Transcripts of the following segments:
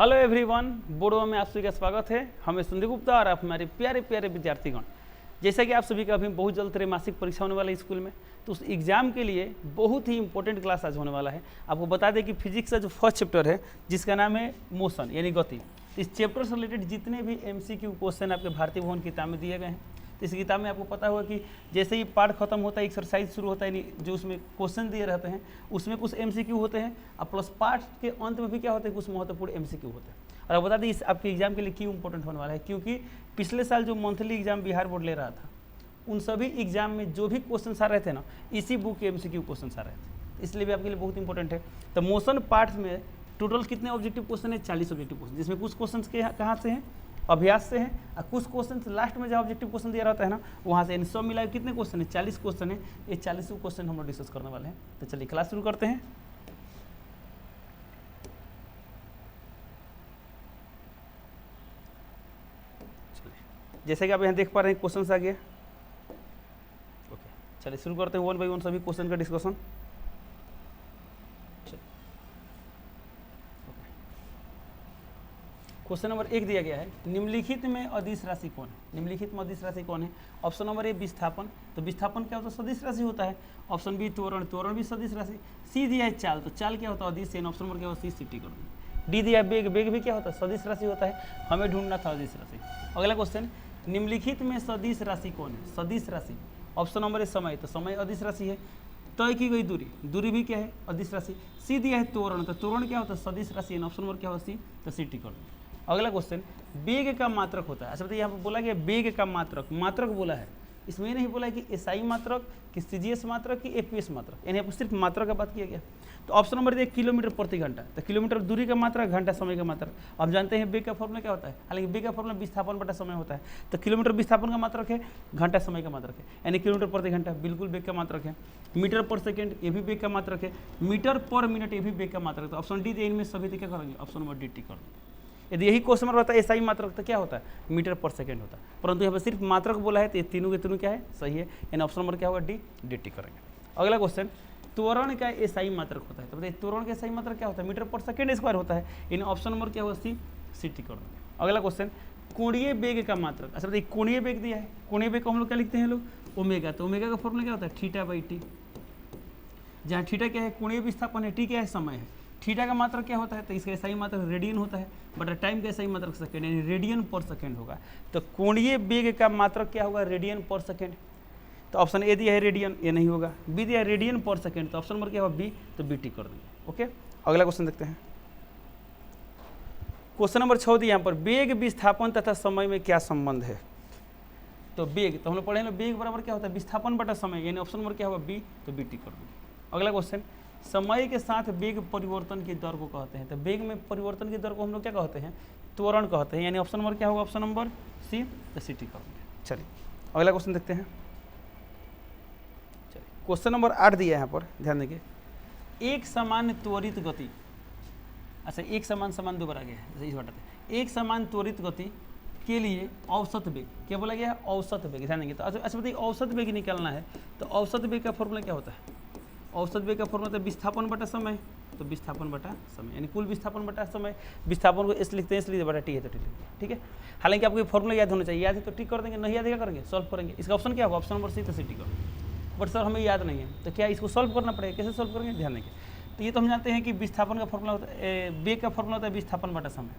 Hello everyone, बोर्डवा में आप सभी का स्वागत है। हमें संदीप गुप्ता और आप हमारे प्यारे प्यारे विद्यार्थीगण, जैसा कि आप सभी का अभी बहुत जल्द त्रैमासिक परीक्षा होने वाला है स्कूल में, तो उस एग्जाम के लिए बहुत ही इंपॉर्टेंट क्लास आज होने वाला है। आपको बता दें कि फिजिक्स का जो फर्स्ट चैप्टर है जिसका नाम है मोशन यानी गति, इस चैप्टर से रिलेटेड जितने भी MCQ क्वेश्चन आपके भारतीय भवन किताब में दिए गए हैं, तो इस किताब में आपको पता होगा कि जैसे ही पार्ट खत्म होता है एक्सरसाइज शुरू होता है, यानी जो उसमें क्वेश्चन दिए रहते हैं उसमें कुछ MCQ होते हैं और प्लस पार्ट के अंत में भी क्या होता है, कुछ महत्वपूर्ण MCQ होते हैं। और आप बता दें इस आपके एग्जाम के लिए क्यों इंपॉर्टेंट होने वाला है, क्योंकि पिछले साल जो मंथली एग्जाम बिहार बोर्ड ले रहा था उन सभी एग्जाम में जो भी क्वेश्चन आ रहे थे ना, इसी बुक के MCQ क्वेश्चन आ रहे थे, इसलिए भी आपके लिए बहुत इंपॉर्टेंट है। तो मोशन पार्ट में टोटल कितने ऑब्जेक्टिव क्वेश्चन है? 40 ऑब्जेक्टिव क्वेश्चन, जिसमें कुछ क्वेश्चन के कहाँ से हैं, अभ्यास से हैं, और कुछ क्वेश्चन लास्ट में जहाँ ऑब्जेक्टिव क्वेश्चन दिया रहता है ना वहाँ से। सब मिला कितने क्वेश्चन है? 40 क्वेश्चन है। ये 40 क्वेश्चन हम लोग डिस्कस करने वाले हैं। तो चलिए क्लास शुरू करते हैं। जैसे कि आप यहाँ देख पा रहे हैं क्वेश्चन आ गया। ओके, चलिए शुरू करते हैं 1 बाई 1 सभी क्वेश्चन का डिस्कशन। क्वेश्चन नंबर 1 दिया गया है, निम्नलिखित में अदिश राशि कौन है? निम्नलिखित में अदिश राशि कौन है? ऑप्शन नंबर ए विस्थापन, तो विस्थापन क्या होता है? सदिश राशि होता है। ऑप्शन बी त्वरण, त्वरण भी सदिश राशि। सी दिया है चाल, तो चाल क्या होता है? अदिश। ऑप्शन नंबर क्या होता है? सी टी कर देंगे। डी दिया है वेग, वेग भी क्या होता है? सदिश राशि होता है। हमें ढूंढना था अदिश राशि। अगला क्वेश्चन, निम्नलिखित में सदिश राशि कौन है? सदिश राशि। ऑप्शन नंबर ए समय, तो समय अदिश राशि है। तय की गई दूरी, दूरी भी क्या है? अदिश राशि। सी दिया है त्वरण, तो त्वरण क्या होता है? सदिश राशि। ऑप्शन नंबर क्या होता है? सी, तो सी टी कर देंगे। अगला क्वेश्चन, वेग का मात्रक होता है। अच्छा बताइए, यहाँ पर बोला गया वेग का मात्रक, मात्रक बोला है, इसमें ये नहीं बोला है कि SI मात्रक, कि CGS मात्रक, कि APS मात्रक, यानी आपको सिर्फ मात्रक का बात किया गया। तो ऑप्शन नंबर 1 किलोमीटर प्रति घंटा, तो किलोमीटर दूरी का मात्रक, घंटा समय का मात्रक। अब जानते हैं वेग का फॉर्मूला क्या होता है, हालांकि वेग का फॉर्मूला विस्थापन बटा समय होता है। तो किलोमीटर विस्थापन का मात्रक है, घंटा समय का मात्रक है, यानी किलोमीटर प्रति घंटा बिल्कुल वेग का मात्रक है। मीटर पर सेकेंड ये भी वेग का मात्रक है। मीटर पर मिनट ये भी वेग का मात्रक है। तो ऑप्शन डी, इनमें सभी क्या करेंगे? ऑप्शन नंबर डी टी कर देंगे। यदि यही क्वेश्चन रहता है SI मात्रक, तो क्या होता है? मीटर पर सेकंड होता है, परंतु यहाँ पर सिर्फ मात्रक बोला है, तो ये तीनों के तीनों क्या है? सही है, यानी ऑप्शन नंबर क्या होगा? डी, डी करेंगे। अगला क्वेश्चन, त्वरण का SI मात्रक होता है, तो बताइए त्वरण का SI मात्रक क्या होता है? मीटर पर सेकंड स्क्वायर होता है, यानी ऑप्शन नंबर क्या होगा? सी, सी टी कर देंगे। अगला क्वेश्चन, कोणीय वेग का मात्रक। अच्छा बताइए कोणीय वेग दिया है, कोणीय वेग को हम लोग क्या लिखते हैं लोग? ओमेगा। तो ओमेगा का फॉर्मूला क्या होता है? थीटा बाई टी, जहाँ थीटा क्या है? कोणीय विस्थापन है, टी क्या है? समय है। थीटा का मात्रक क्या होता है? तो इसका SI मात्रक रेडियन होता है, बट टाइम का SI मात्रक सेकंड, यानी रेडियन पर सेकंड होगा। तो कोणीय वेग का मात्रक क्या होगा? रेडियन पर सेकंड। तो ऑप्शन ए दिया है रेडियन, ये नहीं होगा। बी दिया है रेडियन पर सेकंड, तो ऑप्शन नंबर क्या होगा? बी, तो बी टी कर देंगे। ओके, अगला क्वेश्चन देखते हैं। क्वेश्चन नंबर 6 दिया यहाँ पर, वेग विस्थापन तथा समय में क्या संबंध है? तो वेग, तो हम लोग पढ़े ना, वेग बराबर क्या होता है? विस्थापन बटा समय, यानी ऑप्शन नंबर क्या होगा? बी, तो बी टी कर देंगे। अगला क्वेश्चन, समय के साथ वेग परिवर्तन की दर को कहते हैं। तो वेग में परिवर्तन की दर को हम लोग क्या कहते हैं? त्वरण कहते हैं, यानी ऑप्शन नंबर क्या होगा? ऑप्शन नंबर सी, तो सी टी कर देंगे। चलिए अगला क्वेश्चन देखते हैं। चलिए क्वेश्चन नंबर 8 दिया है यहाँ पर, ध्यान देंगे। एक समान त्वरित गति, अच्छा एक समान समान दोबारा गया है, इस बात एक समान त्वरित गति के लिए औसत वेग, क्या बोला गया है? औसत वेग, ध्यान देंगे। तो अच्छा बताइए औसत वेग निकालना है, तो औसत वेग का फॉर्मूला क्या होता है? औसत वेग का फॉर्मूला तो विस्थापन बटा समय, तो विस्थापन बटा समय, यानी कुल विस्थापन बटा समय। विस्थापन को एस लिखते हैं, इसलिए बटा टी है, तो टी लिखते हैं। ठीक है, हालांकि आपको ये फॉर्मूला याद होना चाहिए। याद है तो टी कर देंगे, नहीं याद है क्या करेंगे? सॉल्व करेंगे। इसका ऑप्शन क्या होगा? ऑप्शन नंबर सी, तो सी टी कर। बट सर हमें याद नहीं है, तो क्या इसको सॉल्व करना पड़ेगा? कैसे सॉल्व करेंगे? ध्यान देंगे। तो ये तो हम जानते हैं कि विस्थापन का फॉर्मूला होता है, वेग का फॉर्मूला होता है विस्थापन बटा समय।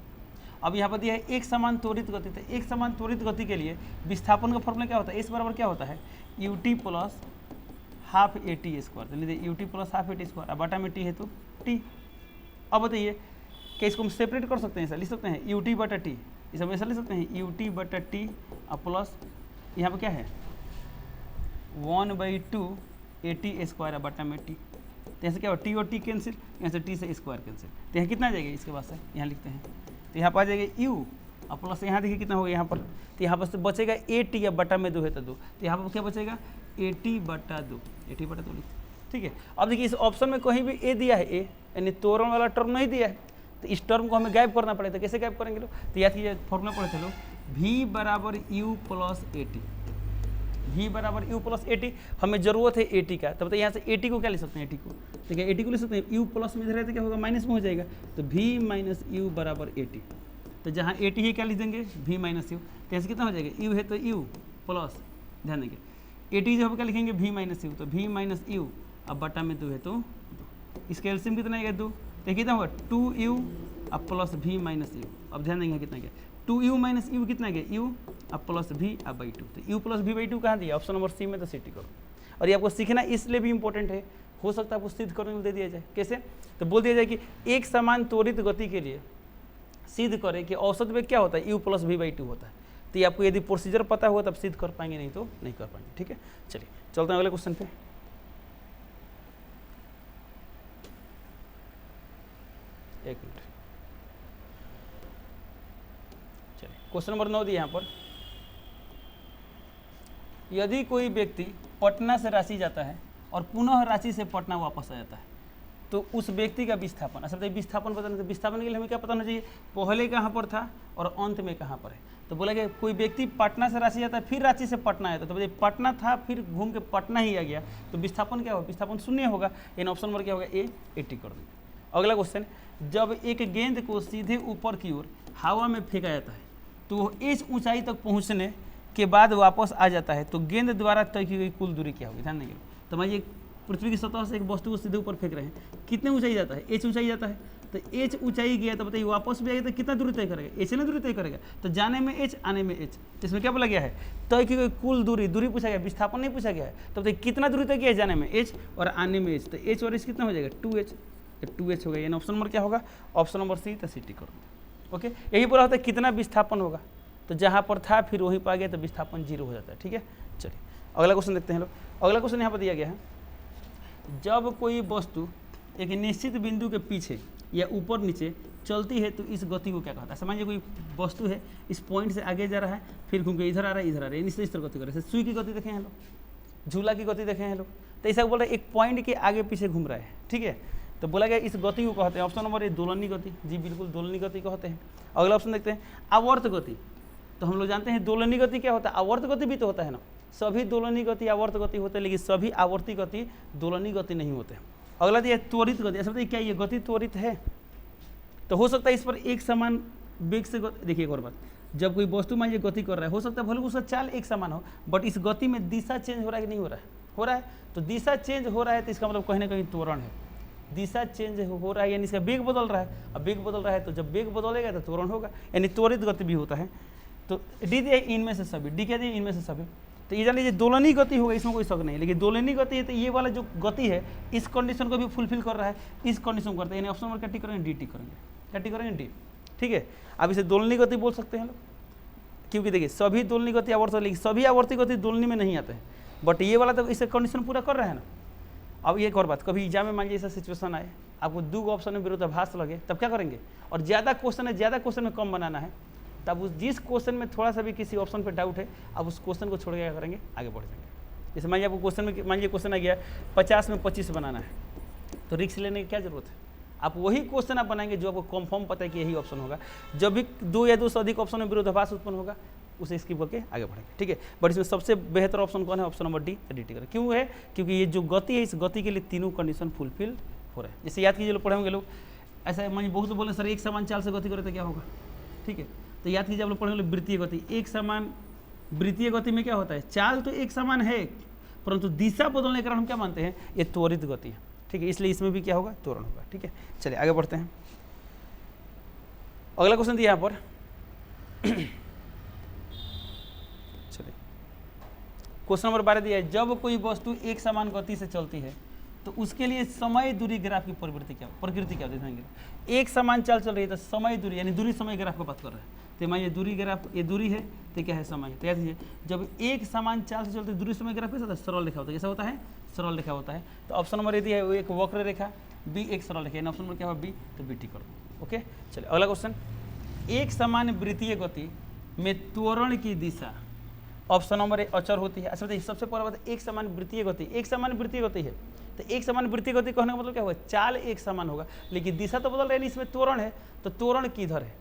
अब यहाँ पर दिया है एक समान त्वरित गति, तो एक समान त्वरित गति के लिए विस्थापन का फॉर्मूला क्या होता है? इस बराबर क्या होता है? UT plus half AT square, तो UT plus half AT square, अब बटा में टी है तो टी। अब बताइए क्या इसको हम सेपरेट कर सकते हैं? ऐसा लिख सकते हैं UT बटा टी, इसे हम ऐसा लिख सकते हैं UT बटा टी और प्लस यहाँ पर क्या है 1/2 AT स्क्वायर बटा में टी। तो यहाँ से क्या हो? टी और टी कैंसिल, यहाँ से टी से स्क्वायर कैंसिल, तो यहाँ कितना आ जाएगा? इसके बाद से यहाँ लिखते हैं, तो यहाँ पर आ जाएगा U और प्लस यहाँ देखिए कितना होगा यहाँ पर, तो यहाँ पर से बचेगा AT या बटा में 2 है तो 2, तो यहाँ पर क्या बचेगा? AT बटा 2, AT बटा 2 लिखते। ठीक है, अब देखिए इस ऑप्शन में कहीं भी ए दिया है, ए यानी त्वरण वाला टर्म नहीं दिया है, तो इस टर्म को हमें गायब करना पड़ेगा। तो कैसे गायब करेंगे लोग? तो याद कीजिए फॉर्मूला पढ़े थे लोग, V बराबर U प्लस AT, v बराबर u प्लस ए टी, हमें जरूरत है ए टी का, तब तो यहाँ से ए टी को क्या ले सकते हैं, ए टी को, ठीक है, ए टी को ले सकते हैं, u प्लस में इधर है तो क्या होगा माइनस में हो जाएगा, तो v माइनस यू बराबर ए टी, तो जहाँ ए टी ही क्या लिख देंगे v माइनस यू, तो ऐसे कितना हो जाएगा, u है तो u प्लस, ध्यान देंगे ए टी जो क्या लिखेंगे v माइनस यू, तो v माइनस यू, अब बटा में 2 है तो 2, इसका एलसीएम कितना आएगा 2, तो कितना होगा 2u अब प्लस v माइनस यू, अब ध्यान देंगे कितना गया 2u माइनस यू कितना गया u अब प्लस v अब बाई 2, तो u प्लस v बाई 2 कहाँ दिया, ऑप्शन नंबर सी में, तो सीटी करो। और ये आपको सीखना इसलिए भी इंपॉर्टेंट है, हो सकता है आपको सिद्ध करने में दे दिया जाए, कैसे, तो बोल दिया जाए कि एक समान त्वरित गति के लिए सिद्ध करें कि औसत वेग क्या होता है, u प्लस v बाई 2 होता है। तो ये आपको यदि प्रोसीजर पता होगा तब सिद्ध कर पाएंगे, नहीं तो नहीं कर पाएंगे, ठीक है। चलिए चलते हैं अगले क्वेश्चन पे। एक मिनट, चलिए क्वेश्चन नंबर 9 दिया यहाँ पर, यदि कोई व्यक्ति पटना से रांची जाता है और पुनः रांची से पटना वापस आ जाता है, तो उस व्यक्ति का विस्थापन, असल में विस्थापन बताने, तो विस्थापन के लिए हमें क्या पता होना चाहिए, पहले कहाँ पर था और अंत में कहाँ पर है। तो बोला कि कोई व्यक्ति पटना से रांची जाता है फिर रांची से पटना आया, तो पटना था फिर घूम के पटना ही आ गया, तो विस्थापन क्या होगा, विस्थापन शून्य होगा, इन ऑप्शन नंबर क्या होगा ए 80 कर देंगे। अगला क्वेश्चन, जब एक गेंद को सीधे ऊपर की ओर हवा में फेंका जाता है तो वो इस ऊंचाई तक पहुंचने के बाद वापस आ जाता है, तो गेंद द्वारा तय की गई कुल दूरी क्या होगी, ध्यान देंगे। तो मान लीजिए पृथ्वी की सतह से एक वस्तु को सीधे ऊपर फेंक रहे हैं, कितने ऊंचाई जाता है, एच ऊंचाई जाता है, तो एच ऊंचाई गया तो बताइए वापस भी आएगा तो कितना दूरी तय करेगा, एच ने दूरी तय करेगा, तो जाने में एच आने में एच, इसमें क्या बोला गया है, तय की गई कुल दूरी, दूरी पूछा गया, विस्थापन नहीं पूछा गया है, तो बताइए कितना दूरी तय किया है, जाने में एच और आने में एच, तो एच और एच कितना हो जाएगा 2h, 2h हो गया, यानी ऑप्शन नंबर क्या होगा, ऑप्शन नंबर सी, तो सीटी करो। ओके, यही बोला होता है कितना विस्थापन होगा, तो जहाँ पर था फिर वहीं पर आ गया तो विस्थापन 0 हो जाता है, ठीक है। चलिए अगला क्वेश्चन देखते हैं लोग। अगला क्वेश्चन यहाँ पर दिया गया है, जब कोई वस्तु एक निश्चित बिंदु के पीछे या ऊपर नीचे चलती है तो इस गति को क्या कहता है। समझिए कोई वस्तु है, इस पॉइंट से आगे जा रहा है, फिर घूम के इधर आ रहा है, इधर आ रहा है, इस तरह गति कर रहा है। सुई की गति देखें हैं लोग, झूला की गति देखें हैं लोग, तो ऐसा बोल रहे हैं एक पॉइंट के आगे पीछे घूम रहा है, ठीक है, तो बोला गया इस गति को कहते हैं, ऑप्शन नंबर ए दोलनी गति, जी बिल्कुल दोलनी गति कहते हैं। अगला ऑप्शन देखते हैं, आवर्त गति, तो हम लोग जानते हैं दोलनी गति क्या होता है, आवर्त गति भी तो होता है ना, सभी दोलनी गति आवर्त गति होते हैं, लेकिन सभी आवर्ती गति दोलनी गति नहीं होते हैं। अगला दिया त्वरित गति, ऐसा बताइए क्या ये गति त्वरित है, तो हो सकता है इस पर एक समान वेग से, देखिए एक और बात, जब कोई वस्तु मान लीजिए गति कर रहा है, हो सकता है भले उसका चाल एक समान हो, बट इस गति में दिशा चेंज हो रहा है कि नहीं हो रहा है, हो रहा है, तो दिशा चेंज हो रहा है तो इसका मतलब कहीं ना कहीं त्वरण है, दिशा चेंज हो रहा है यानी इसका वेग बदल रहा है, अब वेग बदल रहा है तो जब वेग बदलेगा तो त्वरण होगा, यानी त्वरित गति भी होता है। तो डी दिया इनमें से सभी, डी क्या दिया इनमें से सभी, तो ये जान लीजिए दोलनी गति होगा, इसमें कोई शक नहीं, लेकिन दोलनी गति है तो ये वाला जो गति है इस कंडीशन को भी फुलफिल कर रहा है, इस कंडीशन को करता है, यानी ऑप्शन नंबर क्या टिक करेंगे, डी टिक करेंगे, क्या टिक करेंगे, डी, ठीक है। अब इसे दोलनी गति बोल सकते हैं लोग, क्योंकि देखिए सभी दोलनी गति आवर्त, लेकिन सभी आवर्ती गति दोलनी में नहीं आते हैं, बट ये वाला तो इसे कंडीशन पूरा कर रहा है ना। अब एक और बात, कभी एग्जाम में मान लीजिए ऐसा सिचुएशन आए, आपको 2 ऑप्शन में विरोधाभास लगे, तब क्या करेंगे, और ज़्यादा क्वेश्चन है, ज़्यादा क्वेश्चन में कम बनाना है, तब उस जिस क्वेश्चन में थोड़ा सा भी किसी ऑप्शन पे डाउट है, अब उस क्वेश्चन को छोड़ के क्या करेंगे, आगे बढ़ जाएंगे। जैसे मान लीजिए आपको क्वेश्चन में, मान लीजिए क्वेश्चन आ गया 50 में 25 बनाना है, तो रिस्क लेने की क्या जरूरत है, आप वही क्वेश्चन आप बनाएंगे जो आपको कंफर्म पता है कि यही ऑप्शन होगा। जब भी 2 या 2 से अधिक ऑप्शन में विरोधाभास उत्पन्न होगा उसे स्किप करके आगे बढ़ेंगे, ठीक है। बट इसमें सबसे बेहतर ऑप्शन कौन है, option number D, D T करें। क्यों है, क्योंकि ये जो गति है इस गति के लिए तीनों कंडीशन फुलफिल हो रहा है। जैसे याद कीजिए, लोग पढ़े होंगे लोग, ऐसा मान बहुत लोग बोले सर एक समान चाल से गति करें तो क्या होगा, ठीक है, तो याद कीजिए आप लोग पढ़े होंगे वृत्तीय गति, एक समान वृत्तीय गति में क्या होता है, चाल तो एक समान है परंतु दिशा बदलने के कारण हम क्या मानते हैं, ये त्वरित गति है, ठीक है, इसलिए इसमें भी क्या होगा, त्वरण होगा, ठीक है। चलिए आगे बढ़ते हैं। अगला क्वेश्चन दिया यहाँ पर, चलिए क्वेश्चन नंबर 12 दिया है, जब कोई वस्तु एक समान गति से चलती है तो उसके लिए समय दूरी ग्राफ की प्रकृति क्या देखेंगे। एक समान चाल चल रही है तो समय दूरी यानी दूरी समय ग्राफ को बात कर रहा है, तो मान ये दूरी ग्राफ, ये दूरी है तो क्या है समय। तो याद कीजिए जब एक समान चाल से चलते दूरी समय ग्राफ कैसा होता है, सरल रेखा होता है, कैसा होता है, सरल रेखा होता है। तो ऑप्शन नंबर यदि है वो एक वक्र रेखा, बी एक सरल रेखा, ऑप्शन नंबर क्या होगा बी, तो बी टी कर दो। ओके चलिए अगला क्वेश्चन, एक समान वृत्तीय गति में त्वरण की दिशा ऑप्शन नंबर ए अचर होती है। अच्छा बताइए सबसे पहला बात, एक समान वृत्तीय गति, एक समान वृत्तीय गति है तो एक समान वृत्तीय गति कहने का मतलब क्या होगा, चाल एक समान होगा लेकिन दिशा तो बदल रही है, इसमें त्वरण है तो त्वरण किधर है,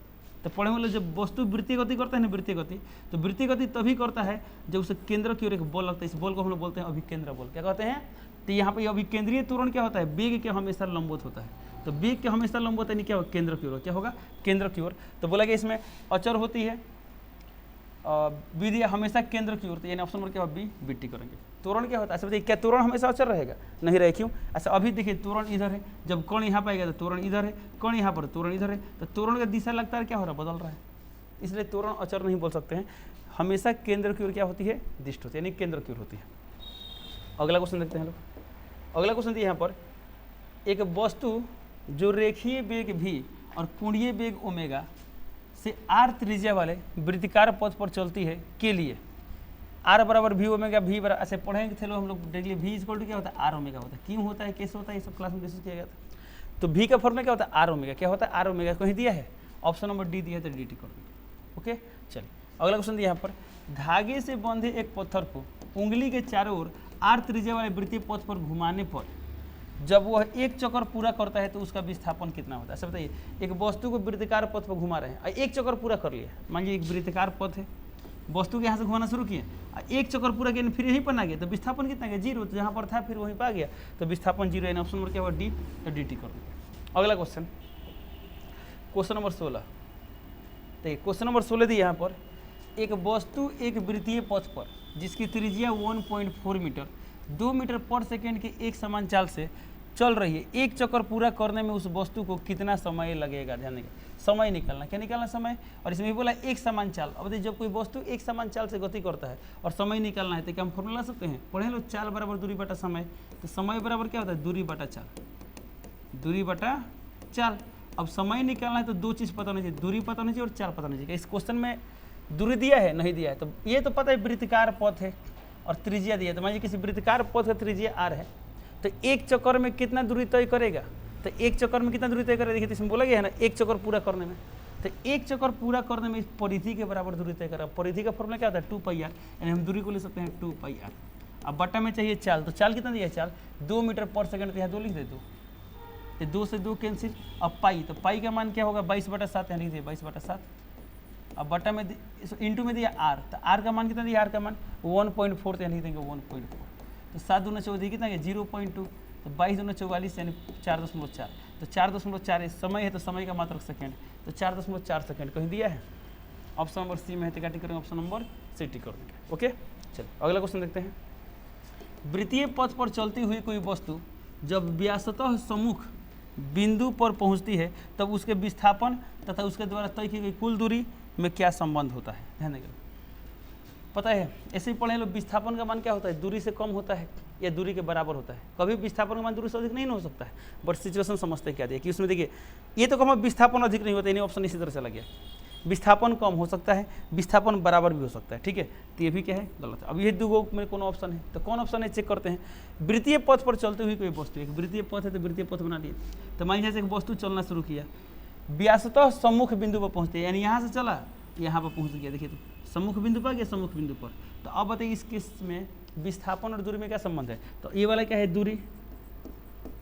तो पढ़े मतलब जब वस्तु वृत्तीय गति करता है ना, वृत्तीय गति, तो वृत्तीय गति तभी करता है जब उसे केंद्र की ओर एक बल लगता है। इस बल को हम लोग बोलते हैं अभिकेंद्र बल। क्या कहते हैं? तो यहाँ पे अभिकेंद्रीय त्वरण क्या होता है? वेग के हमेशा लंबवत होता है। तो वेग के हमेशा लंबवत यानी क्या होगा? केंद्र की ओर। क्या होगा? केंद्र की ओर। तो बोला कि इसमें अचर होती है विधि हमेशा केंद्र की ओर, तो यानी ऑप्शन नंबर क्या होगा? बी, बीटी करेंगे। त्वरण क्या होता है? बताइए, क्या त्वरण हमेशा अचर रहेगा? नहीं रहे। क्यों? अच्छा अभी देखिए, त्वरण इधर है, जब कण यहाँ पाएगा तो त्वरण इधर है, कण यहाँ पर त्वरण इधर है, तो त्वरण का दिशा लगता है क्या हो रहा है? बदल रहा है, इसलिए त्वरण अचर नहीं बोल सकते हैं। हमेशा केंद्र की ओर क्या होती है? दिष्ट होती है, यानी केंद्र की ओर होती है। अगला क्वेश्चन देखते हैं लोग। अगला क्वेश्चन दिया यहाँ पर, एक वस्तु जो रेखीय वेग भी और कोणीय वेग ओमेगा से आर त्रिज्या वाले वृत्तिकार पथ पर चलती है के लिए आर बराबर भी ओमेगा, भी बराबर, ऐसे पढ़ेंगे थे लोग हम लोग डेली, भी इक्वल टू क्या होता है? आर ओमेगा होता है। क्यों होता है, कैसे होता है, ये सब क्लास में डिस्कस किया गया था। तो भी का फॉर्मूला क्या होता है? R omega. क्या होता है? R omega. कहीं दिया है? ऑप्शन नंबर डी दिया है, तो डी टी कर देंगे। ओके, चलिए अगला क्वेश्चन दिया यहाँ पर, धागे से बंधे एक पत्थर को उंगली के चारों ओर आर त्रिज्या वाले वृत्तीय पथ पर घुमाने पर जब वह एक चक्कर पूरा करता है तो उसका विस्थापन कितना होता है? ऐसा बताइए, एक वस्तु को वृत्ताकार पथ पर घुमा रहे हैं, एक चक्कर पूरा कर लिया, मान लीजिए एक वृत्ताकार पथ है, वस्तु के यहाँ से घुमाना शुरू किए, एक चक्कर पूरा किया, फिर यहीं पर ना गया, तो विस्थापन कितना गया? 0। तो जहाँ पर था फिर वहीं पर आ गया, तो विस्थापन 0 है। ऑप्शन नंबर क्या हुआ? डी, तो डी टी कर देंगे। अगला क्वेश्चन, क्वेश्चन नंबर 16। देखिए क्वेश्चन नंबर 16 दी यहाँ पर, एक वस्तु एक वृत्तीय पथ पर जिसकी त्रिज्या 1.4 मीटर 2 मीटर पर सेकेंड के एक समान चाल से चल रही है, एक चक्कर पूरा करने में उस वस्तु को कितना समय लगेगा? ध्यान देंगे, समय निकालना। क्या निकालना? समय। और इसमें भी बोला एक समान चाल। अब देखिए, जब कोई वस्तु एक समान चाल से गति करता है और समय निकालना है, तो क्या हम फॉर्मूला ला सकते हैं? पढ़े लो, चाल बराबर दूरी बटा समय। तो समय बराबर क्या होता है? दूरी बटा चाल, दूरी बटा चाल। अब समय निकालना है तो दो चीज़ पता होनी चाहिए, दूरी पता होनी चाहिए और चाल पता होनी चाहिए। इस क्वेश्चन में दूरी दिया है? नहीं दिया है। तो ये तो पता है वृत्ताकार पथ है और त्रिज्या दिया है। तो मान लीजिए किसी वृत्ताकार पथ का त्रिज्या आर है, तो एक चक्कर में कितना दूरी तय करेगा? तो एक चक्कर में कितना दूरी तय करेगा? देखिए, तो इसमें बोला गया है ना, एक चक्कर पूरा करने में, तो एक चक्कर पूरा करने में परिधि के बराबर दूरी तय करेगा। परिधि का फॉर्मूला क्या होता है? 2πr, यानी हम दूरी को ले सकते हैं 2πr। अब बटा में चाहिए चाल, तो चाल कितना दिया है? चाल 2 मीटर पर सेकंड, तो यहाँ 2 लिख दे, 2, तो 2 से 2 कैंसिल। अब पाई, तो पाई का मान क्या होगा? 22/7, यहाँ लिख दिया 22/7। अब बटा में इंटू में दिया आर, तो आर का मान कितना दिया? आर का मान 1.4, तो यहाँ लिख देंगे 1.4। तो 7 दूना 14 कितना गया? 0.2। तो 22 दूना 44 यानी 4.4। तो 4.4 समय है, तो समय का मात्रक सेकेंड, तो 4.4 सेकेंड कहीं दिया है। ऑप्शन नंबर सी में है, तो क्या टिक करेंगे? ऑप्शन नंबर सी टिक कर देंगे। ओके, चलिए अगला क्वेश्चन देखते हैं। वृत्तीय पथ पर चलती हुई कोई वस्तु जब व्यासतः सम्मुख बिंदु पर पहुंचती है तब उसके विस्थापन तथा उसके द्वारा तय की गई कुल दूरी में क्या संबंध होता है? ध्यान देंगे, पता है ऐसे ही पढ़े लो, विस्थापन का मान क्या होता है? दूरी से कम होता है या दूरी के बराबर होता है। कभी विस्थापन का मान दूरी से अधिक नहीं हो सकता है, बट सिचुएशन समझते क्या दिया कि उसमें देखिए, ये तो कम विस्थापन अधिक नहीं होता, यानी ऑप्शन इसी तरह चला गया। विस्थापन कम हो सकता है, विस्थापन बराबर भी हो सकता है, ठीक है। तो ये भी क्या है? गलत है। अब ये दो में कौन ऑप्शन है? तो कौन ऑप्शन है चेक करते हैं। वृत्तीय पथ पर चलती हुई कोई वस्तु, एक वृत्तीय पथ है तो वृत्तीय पथ बना लिए। तो मान लीजिए एक वस्तु चलना शुरू किया, व्यासतः सम्मुख बिंदु पर पहुँचते, यानी यहाँ से चला यहाँ पर पहुँच गया। देखिए, तो सम्मुख बिंदु पर या सम्मुख बिंदु पर। तो अब बताइए इस केस में विस्थापन और दूरी में क्या संबंध है? तो ये वाला क्या है? दूरी,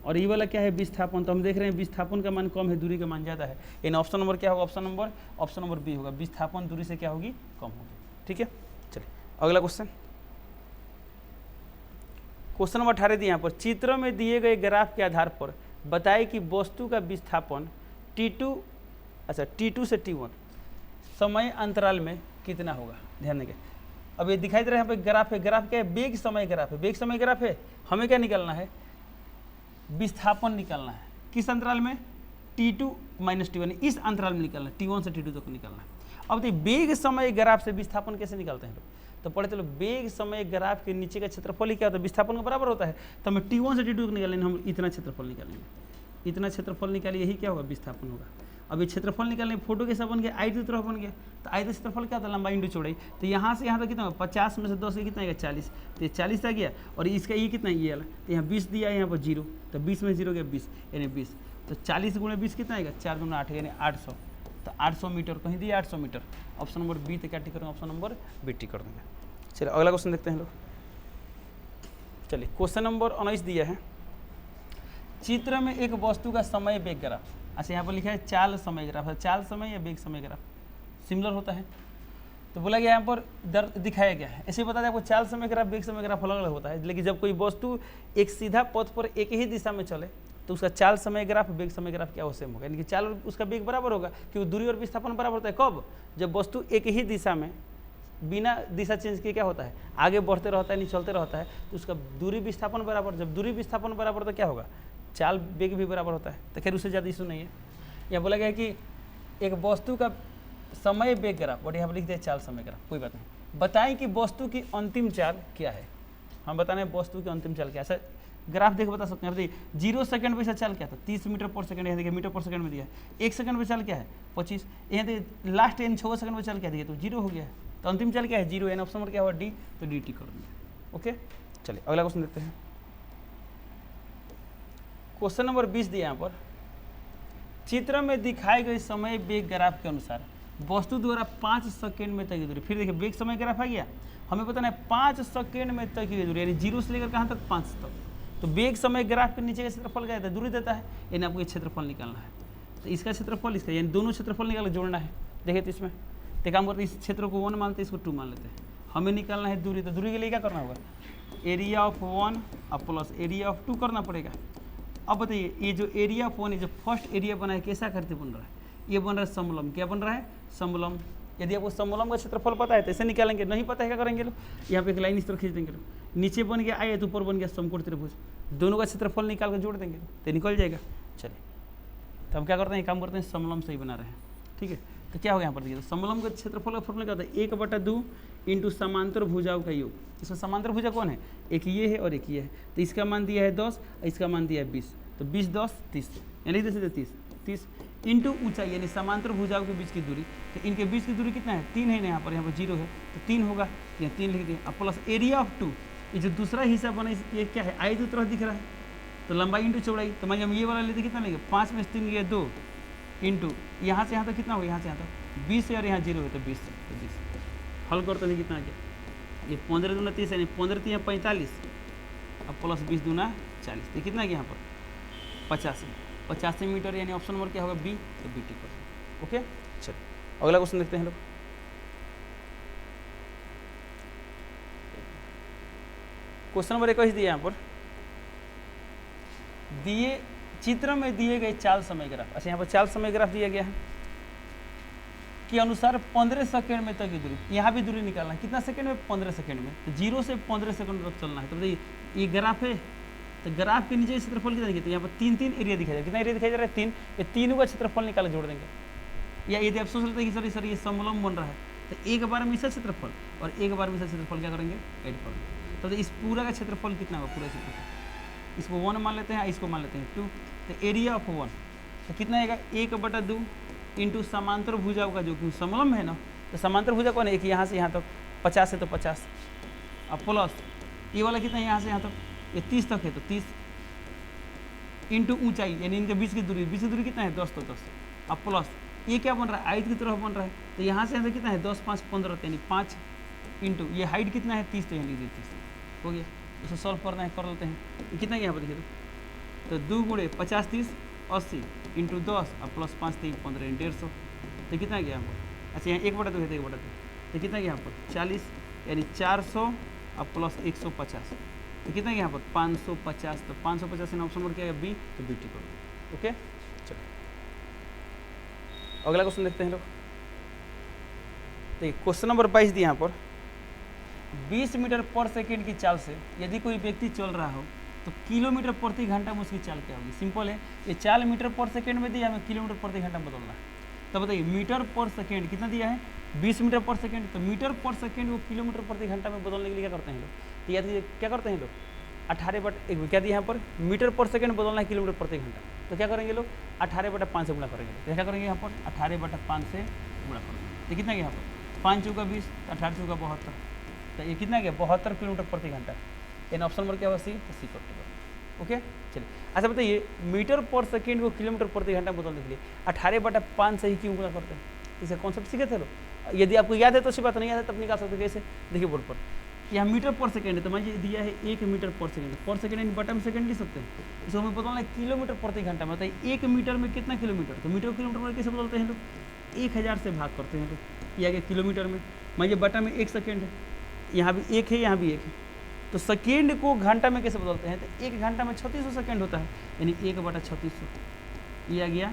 और ये वाला क्या है? विस्थापन। तो हम देख रहे हैं विस्थापन का मान कम है, दूरी का मान ज़्यादा है। इन ऑप्शन नंबर क्या होगा? ऑप्शन नंबर बी होगा, विस्थापन दूरी से क्या होगी? कम होगी। ठीक है, चलिए अगला क्वेश्चन, क्वेश्चन नंबर 18 दिए यहाँ पर, चित्र में दिए गए ग्राफ के आधार पर बताए कि वस्तु का विस्थापन T2 से T1 समय अंतराल में कितना होगा? ध्यान देंगे। अब ये दिखाई दे रहा है यहाँ पे ग्राफ है, ग्राफ क्या है? वेग समय ग्राफ है, वेग समय ग्राफ है। हमें क्या निकालना है? विस्थापन निकालना है। किस अंतराल में? T2 - T1, इस अंतराल में निकालना है, T1 से T2 तक निकालना है। अब देखिए, वेग समय ग्राफ से विस्थापन कैसे निकालते हैं लोग? तो पढ़े चलो, वेग समय ग्राफ के नीचे का क्षेत्रफल ही क्या होता है? विस्थापन के बराबर होता है। तो हमें T1 से T2 तक निकालेंगे, हम इतना क्षेत्रफल निकालेंगे, इतना क्षेत्रफल निकालिए, यही क्या होगा? विस्थापन होगा। अब ये क्षेत्रफल निकालने फोटो कैसा बन गया? आई तरफ बन गया। तो आई क्षेत्रफल क्या था? लंबाई इंटू चौड़ाई। तो यहाँ से यहाँ तक कितना? 50 में से 10 कितना आएगा? 40। तो ये 40 आ गया, और इसका ये कितना? ये वाला, तो यहाँ 20 दिया है, यहाँ पर 0, तो 20 में 0 गया 20, यानी 20। तो 40 × 20 कितना आएगा? 4 × 8 यानी 800। तो 800 मीटर कहीं दिया, 800 मीटर। ऑप्शन नंबर बी, तो क्या टिक करेंगे? ऑप्शन नंबर बी टिक कर देंगे। चलिए अगला क्वेश्चन देखते हैं लोग। चलिए क्वेश्चन नंबर 19 दिया है, चित्र में एक वस्तु का समय वेग ग्राफ अच्छा यहाँ पर लिखा है चाल समय ग्राफ, चाल समय या वेग समय ग्राफ सिमिलर होता है। तो बोला गया यहाँ पर दर दिखाया गया है। ऐसे बता दें आपको चाल समय ग्राफ वेग समय ग्राफ अलग अलग होता है, लेकिन जब कोई वस्तु एक सीधा पथ पर एक ही दिशा में चले तो उसका चाल समय ग्राफ वेग समय ग्राफ क्या हो सेम होगा, यानी कि चाल और उसका वेग बराबर होगा, क्योंकि दूरी और विस्थापन बराबर होता है। कब? जब वस्तु एक ही दिशा में बिना दिशा चेंज किए क्या होता है, आगे बढ़ते रहता है, नहीं चलते रहता है, तो उसका दूरी विस्थापन बराबर। जब दूरी विस्थापन बराबर तो क्या होगा, चाल वेग भी बराबर होता है। तो खैर उससे ज़्यादा इशू नहीं है। यहाँ बोला गया है कि एक वस्तु का समय वेग ग्राफ, और यहाँ पर लिख दिया चाल समय ग्राफ, कोई बात नहीं। बताएं कि वस्तु की अंतिम चाल क्या है। हम बताने वस्तु की अंतिम चाल क्या है। ग्राफ देख बता सकते हैं। देखिए 0 सेकंड पे चाल क्या था, 30 मीटर पर सेकंड। यहाँ देखिए मीटर पर सेकंड में दिया है। 1 सेकंड पे चाल क्या है, 25। यहाँ देखिए लास्ट 6 सेकंड में चाल क्या दिया, तो 0 हो गया है। तो अंतिम चाल क्या है, 0। एन ऑप्शन नंबर क्या हुआ, डी। तो डी टी कर देंगे। ओके, चलिए अगला क्वेश्चन देखते हैं। क्वेश्चन नंबर 20 दिया यहाँ पर, चित्र में दिखाए गए समय वेग ग्राफ के अनुसार वस्तु द्वारा 5 सेकंड में तय की दूरी। फिर देखिए वेग समय ग्राफ आ गया, हमें पता है 5 सेकंड में तय की दूरी, यानी 0 से लेकर कहाँ तक, 5 तक। तो वेग समय ग्राफ के नीचे का क्षेत्रफल क्या है, दूरी देता है, यानी आपको ये क्षेत्रफल निकालना है। तो इसका क्षेत्रफल, इसका, यानी दोनों क्षेत्रफल निकाल जोड़ना है। देखिए तो इसमें तो काम करते हैं, इस क्षेत्र को 1 मानते हैं, इसको 2 मान लेते हैं। हमें निकालना है दूरी, तो दूरी के लिए क्या करना होगा, एरिया ऑफ 1 अब प्लस एरिया ऑफ 2 करना पड़ेगा। अब बताइए ये जो एरिया ऑफ 1 है, जो फर्स्ट एरिया बना है, कैसा करते बन रहा है, ये बन रहा है समलम। क्या बन रहा है, समलम। यदि आपको समलम का क्षेत्रफल पता है तो ऐसे निकालेंगे, नहीं पता है क्या करेंगे लोग, यहाँ पे एक लाइन इस तरह खींच देंगे लोग, नीचे बन गया आए तो ऊपर बन गया समकोण त्रिभुज, दोनों का क्षेत्रफल निकाल कर जोड़ देंगे तो निकल जाएगा। चलिए तो हम क्या करते हैं, काम करते हैं समलम से ही बना रहे हैं। ठीक है, तो क्या होगा यहाँ पर देखिए, तो समलम का क्षेत्रफल का फॉर्मूला क्या होता है, 1/2 इंटू समांतर भुजाओं का योग। इसमें समांतर भुजा कौन है, एक ये है और एक ये है। तो इसका मान दिया है 10, इसका मान दिया है 20, तो 20 10 30, यानी सीधे 30 इंटू ऊंचाई, यानी समांतर भुजाओं के बीच की दूरी। तो इनके बीच की दूरी कितना है, 3 है ना, यहाँ पर 0 है, तो 3 होगा, यहाँ 3 लिख दिया। अब प्लस एरिया ऑफ 2, ये जो दूसरा हिस्सा बना ये क्या है, आई 2 तरह दिख रहा है, तो लंबाई इंटू चौड़ाई। तो मान हम ये वाला लेते कितना लेंगे, 5 में 3 गया 2 इंटू यहाँ से यहाँ तक कितना होगा, यहाँ से यहाँ तक 20 है और यहाँ 0 है, तो 20 हल करते हैं कितना आ गया, ये 15 दूना 30 है, 15 3 45, अब प्लस 20 दूना 40, तो कितना गया यहाँ पर 85 मीटर, यानी ऑप्शन नंबर क्या होगा, बी। तो बी टिक कर। ओके, चलिए अगला क्वेश्चन देखते हैं लोग। क्वेश्चन नंबर 21 दिया यहाँ पर, दिए चित्र में दिए गए चाल समय ग्राफ। अच्छा यहाँ पर चाल समय ग्राफ दिया गया है के अनुसार 15 सेकंड में तक की दूरी, यहाँ भी दूरी निकालना है, कितना सेकंड में, 15 सेकंड में। तो 0 से 15 सेकंड तक चलना है। तो बताइए ये ग्राफ है, तो ग्राफ के नीचे क्षेत्रफल कितना देखिए, तो यहाँ पर 3 एरिया दिखाई दे रहा है। कितना एरिया दिखाई दे रहा है, 3। ये तीनों का क्षेत्रफल निकाल जोड़ देंगे। या यदि आप सोच लेते हैं कि सर ये समलम बन रहा है, तो एक बार में इसका क्षेत्रफल और एक बार में इसका क्षेत्रफल क्या करेंगे, ऐड करेंगे। तो इस पूरा का क्षेत्रफल कितना होगा, पूरा क्षेत्रफल, इसको 1 मान लेते हैं, इसको मान लेते हैं 2। तो एरिया ऑफ 1 तो कितना आएगा, 1/2 इंटू समांतर भुजाओं का जो कि समलम है ना, तो समांतर भुजा कौन है, एक यहाँ से यहाँ तक 50 है तो 50, अब प्लस ये वाला कितना है, यहाँ से यहाँ तक ये 30 तक है, तो 30 इंटू ऊंचाई, यानी इनके बीच की दूरी कितना है, 10 तो 10, अब प्लस ये क्या बन रहा है, आयत की तरफ बन रहा है, तो यहाँ से यहाँ तक कितना है, 10 5 15, यानी 5 इंटू ये हाइट कितना है 30, तो यहाँ लिख दिए 30 हो गया। उसे सॉल्व करना है, कर लेते हैं। ये कितना यहाँ पर देखिए, तो 2 गुणे 50 30 80 इंटू 10 अब प्लस 5 3 15 150, तो कितना गया यहाँ पर। अच्छा यहाँ 1/2 है, तो 1/2 तो कितना गया यहाँ पर 40, यानी 400 अब प्लस 150, तो कितना यहाँ पर 550, तो 550 इन ऑप्शन नंबर क्या है, बी। तो बी टिक करो। ओके, चलो अगला क्वेश्चन देखते हैं लोग। देखिए क्वेश्चन नंबर 22 दिया यहाँ पर, 20 मीटर पर सेकेंड की चाल से यदि कोई व्यक्ति चल रहा हो तो किलोमीटर प्रति घंटा में उसकी चाल क्या होगी। सिंपल है, ये चाल मीटर पर सेकेंड में दिया, हमें किलोमीटर प्रति घंटा बदलना है। तो बताइए मीटर पर सेकेंड कितना दिया है, 20 मीटर पर सेकेंड, तो मीटर पर सेकेंड वो किलोमीटर प्रति घंटा में बदलने के लिए क्या करते हैं लोग, तो या क्या करते हैं लोग 18/1 क्या दिया यहाँ पर, मीटर पर सेकेंड बदलना है किलोमीटर प्रति घंटा, तो क्या करेंगे लोग 18/5 से गुणा करेंगे। तो क्या करेंगे यहाँ पर 18/5 से गुणा करेंगे, तो कितना गया यहाँ पर 5 चौका 20, 18 चौका 72, तो ये कितना गया 72 किलोमीटर प्रति घंटा। इन ऑप्शन नंबर क्या होगा, सी। तो सी कर। ओके, चलिए अच्छा बताइए मीटर पर सेकेंड को किलोमीटर प्रति घंटा बदलने के लिए 18/5 से ही क्यों गुणा करते हैं, इसे कॉन्सेप्ट सीखे थे लोग। यदि आपको याद है तो अच्छी बात, नहीं याद है तब निकाल सकते। कैसे, देखिए बोर्ड पर यहाँ मीटर पर सेकेंड है, तो मान लीजिए दिया है 1 मीटर पर सेकेंड यानी बटा में सेकेंड लिख सकते हैं। इसको हमें बताना है किलोमीटर प्रति घंटा में, बताइए 1 मीटर में कितना किलोमीटर, तो मीटर किलोमीटर में कैसे बदलते हैं लोग, 1000 से भाग करते हैं लोग, ये आ गया किलोमीटर में। मान लीजिए बटा में 1 सेकेंड है, यहाँ भी 1 है यहाँ भी 1 है, तो सेकेंड को घंटा में कैसे बदलते हैं, तो 1 घंटा में 3600 सेकेंड होता है, यानी 1/3600 ये आ गया।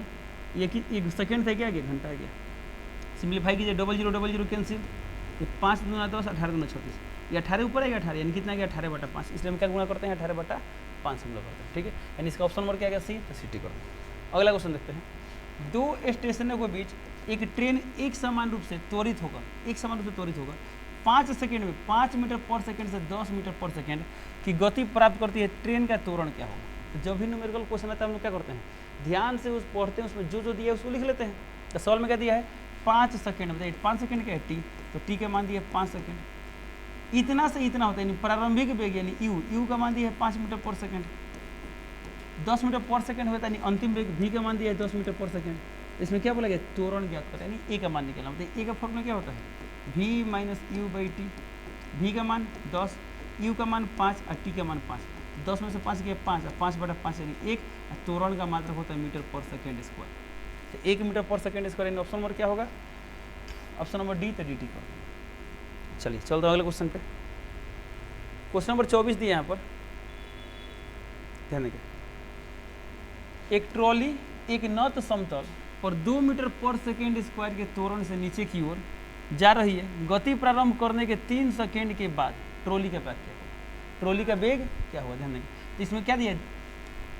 ये कि 1 सेकेंड था क्या, आ गया घंटा आ गया। सिंप्लीफाई कीजिए, 0000 कैंसिल, ये 5 दूना 10, 18 दूना 36, ये 18 ऊपर आएगा 18, यानी कितना गया 18/5, इसलिए हम क्या गुणा करते हैं 18/5 हम लोग करते हैं, ठीक है। यानी इसका ऑप्शन नंबर क्या गया सी, तो सिटी कर दें। अगला क्वेश्चन देखते हैं, 2 स्टेशनों के बीच एक ट्रेन एक समान रूप से त्वरित होगा, 5 सेकेंड में 5 मीटर पर सेकेंड से 10 मीटर पर सेकेंड की गति प्राप्त करती है, ट्रेन का त्वरण क्या होगा। तो जब भी न्यूमेरिकल क्वेश्चन आता है हम लोग क्या करते हैं, ध्यान से उस पढ़ते हैं, उसमें जो दिया है उसको लिख लेते हैं। तो सवाल में क्या दिया है 5 सेकेंड, बताइए 5 सेकेंड क्या है टी, तो टी का मान दिया 5 सेकेंड, इतना से इतना होता है यानी प्रारंभिक वेग यानी यू का मान दिया है 5 मीटर पर सेकेंड, 10 मीटर पर सेकेंड होता है यानी अंतिम वेग v का मान दिया है 10 मीटर पर सेकेंड। इसमें क्या बोला गया, त्वरण ज्ञात करता है यानी ए का मान निकालना, बताइए ए का फॉर्मूला क्या होता है v minus u by T, v का मान 10, u का मान 5 और t का मान 5, 10 में से 5 गया 5 और 5/5 यानी 1, त्वरण का मात्रक होता है मीटर पर सेकेंड स्क्वायर, तो 1 मीटर पर सेकेंड स्क्वायर यानी ऑप्शन नंबर क्या होगा, ऑप्शन नंबर डी, तो डी टी कर। चलिए चलते हैं अगले क्वेश्चन पे, क्वेश्चन नंबर 24 दिया यहाँ पर, ध्यान देंगे, एक ट्रॉली एक नत समतल पर 2 मीटर पर सेकेंड स्क्वायर के त्वरण से नीचे की ओर जा रही है, गति प्रारंभ करने के 3 सेकेंड के बाद ट्रॉली का वेग क्या होगा, ट्रॉली का वेग क्या होगा, ध्यान देंगे। तो इसमें क्या दिया है,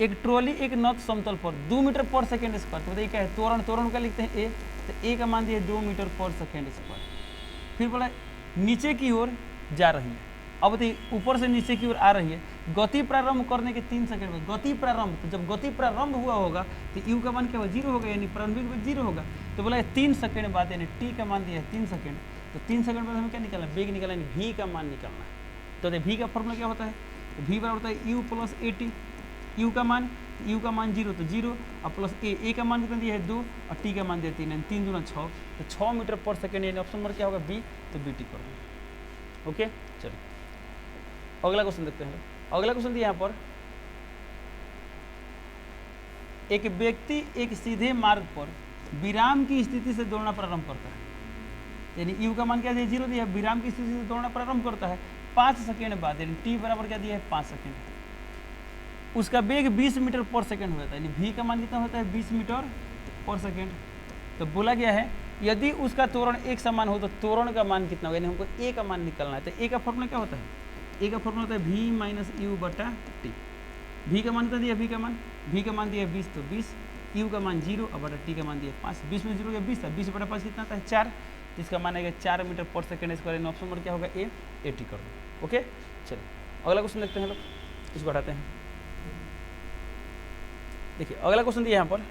एक ट्रॉली एक नत समतल पर 2 मीटर पर सेकेंड स्क्वायर, तो बताइए क्या है त्वरण, त्वरण का लिखते हैं ए, तो ए का मान दिया 2 मीटर पर सेकेंड स्क्वायर, फिर बोला नीचे की ओर जा रही है, अब बताइए ऊपर से नीचे की ओर आ रही है, गति प्रारंभ करने के 3 सेकंड में, गति प्रारंभ, तो जब गति प्रारंभ हुआ होगा तो यू का मान क्या होगा 0 होगा, यानी प्रारंभिक वेग 0 होगा, तो बोला 3 सेकंड बाद यानी टी का मान दिया है 3 सेकंड, तो 3 सेकंड बाद हमें क्या निकालना है, वेग निकालना है, वी का मान निकालना है। तो वी का फॉर्मूला क्या होता है, वी बराबर होता है you plus A T, you का मान 0 तो 0 और प्लस ए का मान कितना दिया है 2 और टी का मान दिया 3, 3 दूना 6, तो 6 मीटर पर सेकेंड यानी ऑप्शन नंबर क्या होगा बी, तो बी टी कर। ओके चलिए अगला क्वेश्चन देखते हैं। अगला क्वेश्चन दिया यहाँ पर, एक व्यक्ति एक सीधे मार्ग पर विराम की स्थिति से दौड़ना प्रारंभ करता है, यानी यू का मान क्या दिया 0 दिया, विराम की स्थिति से दौड़ना प्रारंभ करता है 5 सेकेंड बाद, यानी टी बराबर क्या दिया है 5 सेकेंड, उसका वेग 20 मीटर पर सेकेंड हो जाता है, यानी वी का मान कितना होता है 20 मीटर पर सेकेंड। तो बोला गया है यदि उसका त्वरण एक समान हो तो त्वरण का मान कितना होगा, यानी हमको ए का मान निकालना है। तो ए का फॉर्मूला क्या होता है, ए का फॉर्मूला होता है v माइनस यू बटा टी, वी का मान कितना दिया, वी का मान दिया 20, तो 20, यू का मान 0 और बटा टी का मान दिया 5, 20 में 0 गया 20 था, 20/5 कितना था 4, इसका मान आएगा 4 मीटर पर सेकेंड स्क्वायर, ऑप्शन नंबर क्या होगा ए टी कर दो। ओके चलिए अगला क्वेश्चन देखते हैं लोग, इसको हटाते हैं। देखिए अगला क्वेश्चन दिया यहाँ पर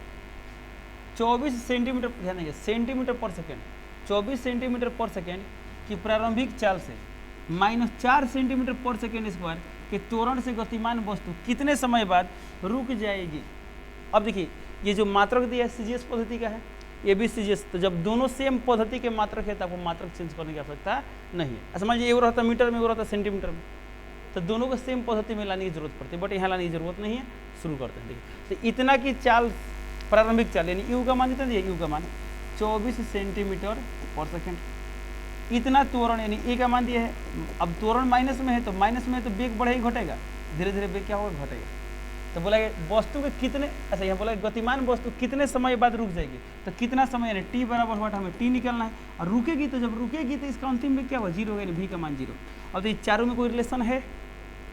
24 सेंटीमीटर, ध्यान देंगे सेंटीमीटर पर सेकेंड, 24 सेंटीमीटर पर सेकेंड की प्रारंभिक चाल से -4 सेंटीमीटर पर सेकेंड स्क्वायर के त्वरण से गतिमान वस्तु कितने समय बाद रुक जाएगी। अब देखिए ये जो मात्रक दिया है सीजीएस पद्धति का है, ये भी सीजीएस, तो जब दोनों सेम पद्धति के मात्रक है तो आपको मात्रक चेंज करने की आवश्यकता नहीं है। समझ लीजिए वो रहता मीटर में, वो रहता सेंटीमीटर में, तो दोनों को सेम पद्धति में लाने की जरूरत पड़ती है, बट यहाँ लाने की जरूरत नहीं है। शुरू करते हैं देखिए, तो इतना की चाल प्रारंभिक चाल यानी यू का मान कितना दिया, यू का मान 24 सेंटीमीटर पर सेकेंड, इतना त्वरण यानी ए का मान दिया है। अब त्वरण माइनस में है तो वेग बढ़ेगा घटेगा, धीरे धीरे वेग क्या होगा घटेगा। तो बोला वस्तु के कितने, अच्छा यहाँ बोला गतिमान वस्तु कितने समय बाद रुक जाएगी, तो कितना समय यानी टी बराबर हुआ हमें टी निकालना है, और रुकेगी तो जब रुकेगी तो इसका अंतिम वेग क्या होगा 0 होगा, यानी वी का मान 0। अब तो ये चारों में कोई रिलेशन है,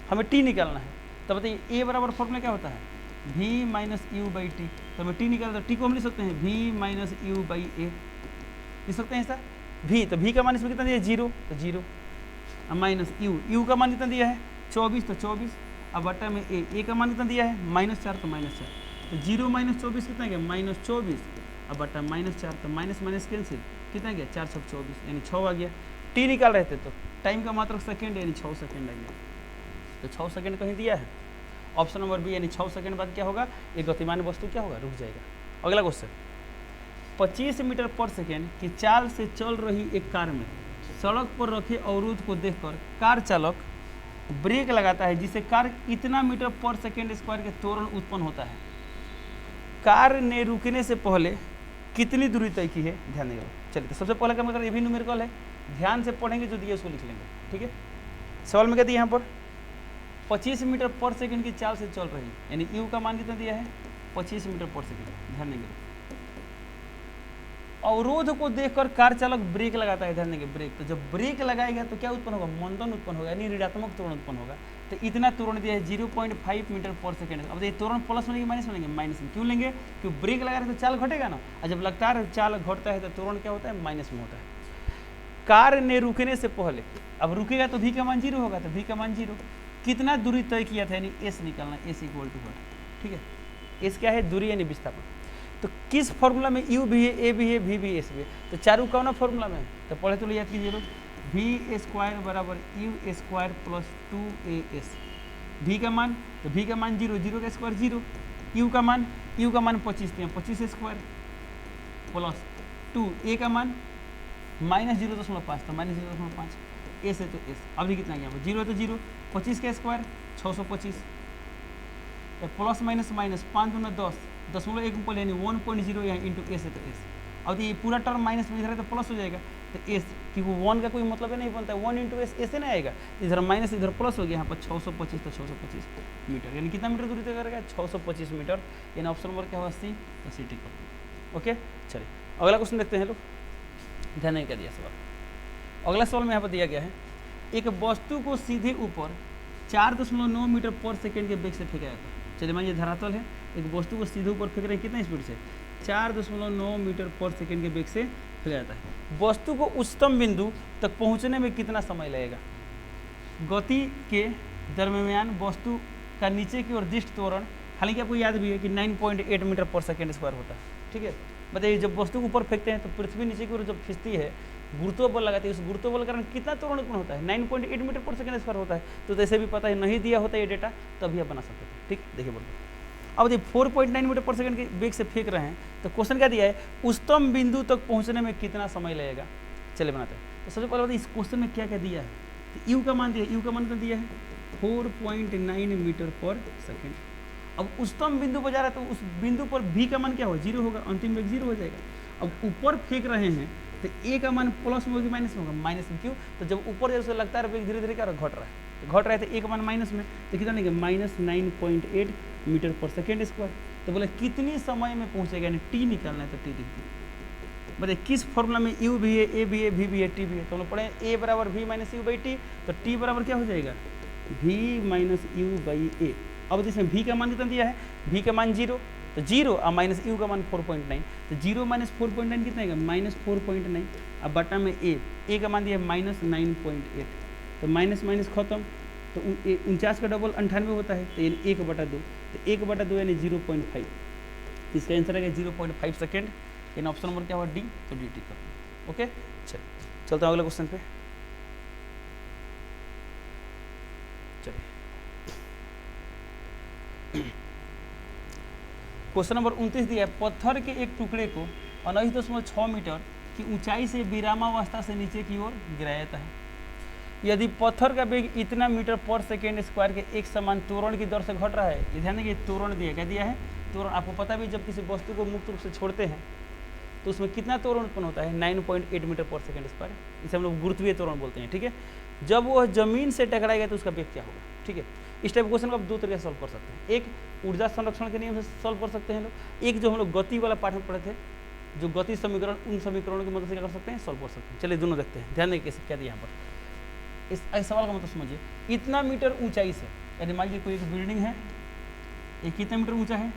हमें टी निकालना है, तो बताइए ए बराबर फॉर्मूला क्या होता है v minus u by t, तो हमें टी निकालना, तो टी को हम लिख सकते हैं v माइनस यू बाई ए, लिख सकते हैं ऐसा v, तो v का मान इसमें कितना दिया है 0, तो 0 माइनस यू का मान कितना दिया है 24, तो 24 अब बटा में ए का मान कितना दिया है -4, तो -4, तो 0 - 24 कितना गया -24 अब बटा -4, तो माइनस माइनस कैंसिल कितना गया 4 × 24 यानी 6 आ गया। टी निकाल रहे थे तो टाइम का मात्रक सेकेंड यानी 6 सेकेंड आ गया, तो 6 सेकेंड कहीं दिया है, ऑप्शन नंबर बी यानी 6 सेकेंड बाद क्या होगा, एक गतिमान वस्तु क्या होगा रुक जाएगा। अगला क्वेश्चन 25 मीटर पर सेकेंड की चाल से चल रही एक कार में सड़क पर रखे अवरोध को देखकर कार चालक ब्रेक लगाता है, जिससे कार कितना मीटर पर सेकेंड स्क्वायर के त्वरण उत्पन्न होता है। कार ने रुकने से पहले कितनी दूरी तय की है, ध्यान देगा। चलिए तो सबसे पहले क्या मतलब ये भी न्यूमेरिकल है, ध्यान से पढ़ेंगे, जो दिया उसको लिख लेंगे, ठीक है। सवाल में क्या दिया यहाँ पर 25 मीटर पर सेकंड की चाल से चल रही, यानी यू का मान कितना दिया है 25 मीटर पर सेकंड, ध्यान देंगे। अवरोध को देखकर कार चालक ब्रेक लगाता है, ध्यान देंगे ब्रेक। तो जब ब्रेक लगाएगा तो क्या उत्पन्न होगा, मंदन उत्पन्न होगा, यानी ऋणात्मक त्वरण उत्पन्न होगा। तो इतना त्वरण दिया है 0.5 मीटर पर सेकंड। अब ये त्वरण प्लस में लेंगे माइनस में लेंगे, माइनस में क्यों लेंगे, क्योंकि ब्रेक लगा रहे तो चाल घटेगा ना, और जब लगातार चाल घटता है तो त्वरण क्या होता है, माइनस में होता है। कार ने रुकने से पहले, अब रुकेगा तो भी का मान 0 होगा, तो भी का मान 0, कितना दूरी तय किया था, यानी एस निकालना, एस इक्वल टू व्हाट, ठीक है। एस क्या है, दूरी यानी विस्थापन। तो किस फॉर्मूला में यू भी है, ए भी है, भी एस भी है, तो चारों कौन फॉर्मूला में, तो पढ़े तो याद कीजिए लोग, वी स्क्वायर बराबर यू स्क्वायर प्लस 2as। भी का मान, तो भी का मान 0, 0 का स्क्वायर 0, यू का मान 25 दिया, 25 स्क्वायर प्लस 2, ए का मान -0.5, तो -0.5, एस है तो एस। अभी कितना गया, 0 है तो 0, 25 का स्क्वायर 625, प्लस माइनस माइनस 5 दूना 10, 10.1 ऊपर यानी 1.0 यहाँ इंटू एस है तो एस। अब ये पूरा टर्म माइनस में इधर है तो प्लस हो जाएगा, तो एस, क्योंकि 1 का कोई मतलब नहीं बनता है, 1 इंटू एस ऐसे नहीं आएगा, इधर माइनस इधर प्लस हो गया, यहाँ पर 625, तो 625 मीटर, यानी कितना मीटर दूरी तय करेगा, 625 मीटर, यानी ऑप्शन नंबर क्या होगा, सी, तो सी टिक कर। ओके, चलिए अगला क्वेश्चन देखते हैं लोग, ध्यान नहीं कर दिया सवाल। अगला सवाल में यहाँ पर दिया गया है, एक वस्तु को सीधे ऊपर 4.9 मीटर पर सेकेंड के वेग से फेंका जाता है। चलिए मान लीजिए धरातल है, एक वस्तु को सीधे ऊपर फेंक रहे हैं, कितना स्पीड से, 4.9 मीटर पर सेकेंड के वेग से फेंका जाता है। वस्तु को उच्चतम बिंदु तक पहुंचने में कितना समय लगेगा। गति के दरमियान वस्तु का नीचे की ओर दृष्टि त्वरण, हालांकि आपको याद भी है कि 9.8 मीटर पर सेकेंड स्क्वायर होता है, ठीक है। बताइए जब वस्तु को ऊपर फेंकते हैं तो पृथ्वी नीचे की ओर जब खिंचती है, गुरुत्व बल लगाती है, उस गुरुत्व बल के कारण कितना त्वरण उत्पन्न होता है, 9.8 मीटर पर सेकंड स्क्वायर होता है। तो जैसे भी पता है, नहीं दिया होता ये डेटा तभी आप बना सकते थे, ठीक। देखिए बोलो, अब देखिए 4.9 मीटर पर सेकंड के वेग से फेंक रहे हैं, तो क्वेश्चन क्या दिया है, उच्चतम बिंदु तक पहुंचने में कितना समय लगेगा। चलिए बनाते हैं। तो सबसे पहले बताइए इस क्वेश्चन में क्या क्या दिया है, तो यू का मान दिया, यू का मान क्या दिया है 4.9 मीटर पर सेकेंड। अब उच्चतम बिंदु पर जा रहा है तो उस बिंदु पर भी का मान क्या होगा, 0 होगा, अंतिम वेग 0 हो जाएगा। अब ऊपर फेंक रहे हैं तो ए का मान प्लस में होगा माइनस में होगा, माइनस में क्यों, तो जब ऊपर जैसे लगता है वेग धीरे धीरे क्या घट रहा है, घट रहा है, तो ए का मान माइनस में, तो कितना नहीं -9.8 मीटर पर सेकेंड स्क्वायर। तो बोले कितनी समय में पहुंचेगा, यानी टी निकालना है, तो टी लिखते। बताइए किस फॉर्मूला में यू भी है, ए भी है, भी है, टी भी है, तो हम लोग पढ़े ए बराबर v minus u by t, तो टी बराबर क्या हो जाएगा, v minus u by a. अब जिसमें भी का मान कितना दिया है, भी का मान 0, तो 0 और माइनस यू का मान 4.9, तो 0 माइनस 4.9 कितना आएगा, -4.9। अब बटा में ए का मान दिया है -9.8, तो माइनस माइनस खत्म, तो 49 का डबल 98 होता है, तो यानी 1/2, तो 1/2 यानी 0.5, इसका आंसर आएगा 0.5 सेकेंड, यानी ऑप्शन नंबर क्या हुआ डी, तो डी टिक कर। ओके, चलते हैं अगले क्वेश्चन पे। चलिए क्वेश्चन नंबर 29 दिया है, पत्थर के एक टुकड़े को 19.6 मीटर की ऊंचाई से विरामावस्था से नीचे की ओर गिराया जाता है। यदि पत्थर का वेग इतना मीटर पर सेकेंड स्क्वायर के एक समान त्वरण की दर से घट रहा है, ये ध्यान देंगे त्वरण दिया, क्या दिया है त्वरण। आपको पता भी जब किसी वस्तु को मुक्त रूप से छोड़ते हैं तो उसमें कितना त्वरण उत्पन्न होता है, 9.8 मीटर पर सेकेंड स्क्वायर, इसे हम लोग गुरुत्वीय त्वरण बोलते हैं, ठीक है। जब वह जमीन से टकराएगा तो उसका वेग क्या होगा, ठीक है। इस टाइप क्वेश्चन को आप दो तरीके से सॉल्व कर सकते हैं, एक ऊर्जा संरक्षण के नियम से सॉल्व कर सकते हैं लोग, एक जो हम लोग गति वाला पाठ में पढ़े थे, जो गति समीकरण, उन समीकरणों की मदद से क्या कर सकते हैं, सॉल्व कर सकते हैं। चलिए दोनों देखते हैं, ध्यान दें कैसे क्या दिया यहाँ पर। इस सवाल का मतलब समझिए, इतना मीटर ऊंचाई से, यानी मान लीजिए कोई एक बिल्डिंग है, ये कितना मीटर ऊंचा है,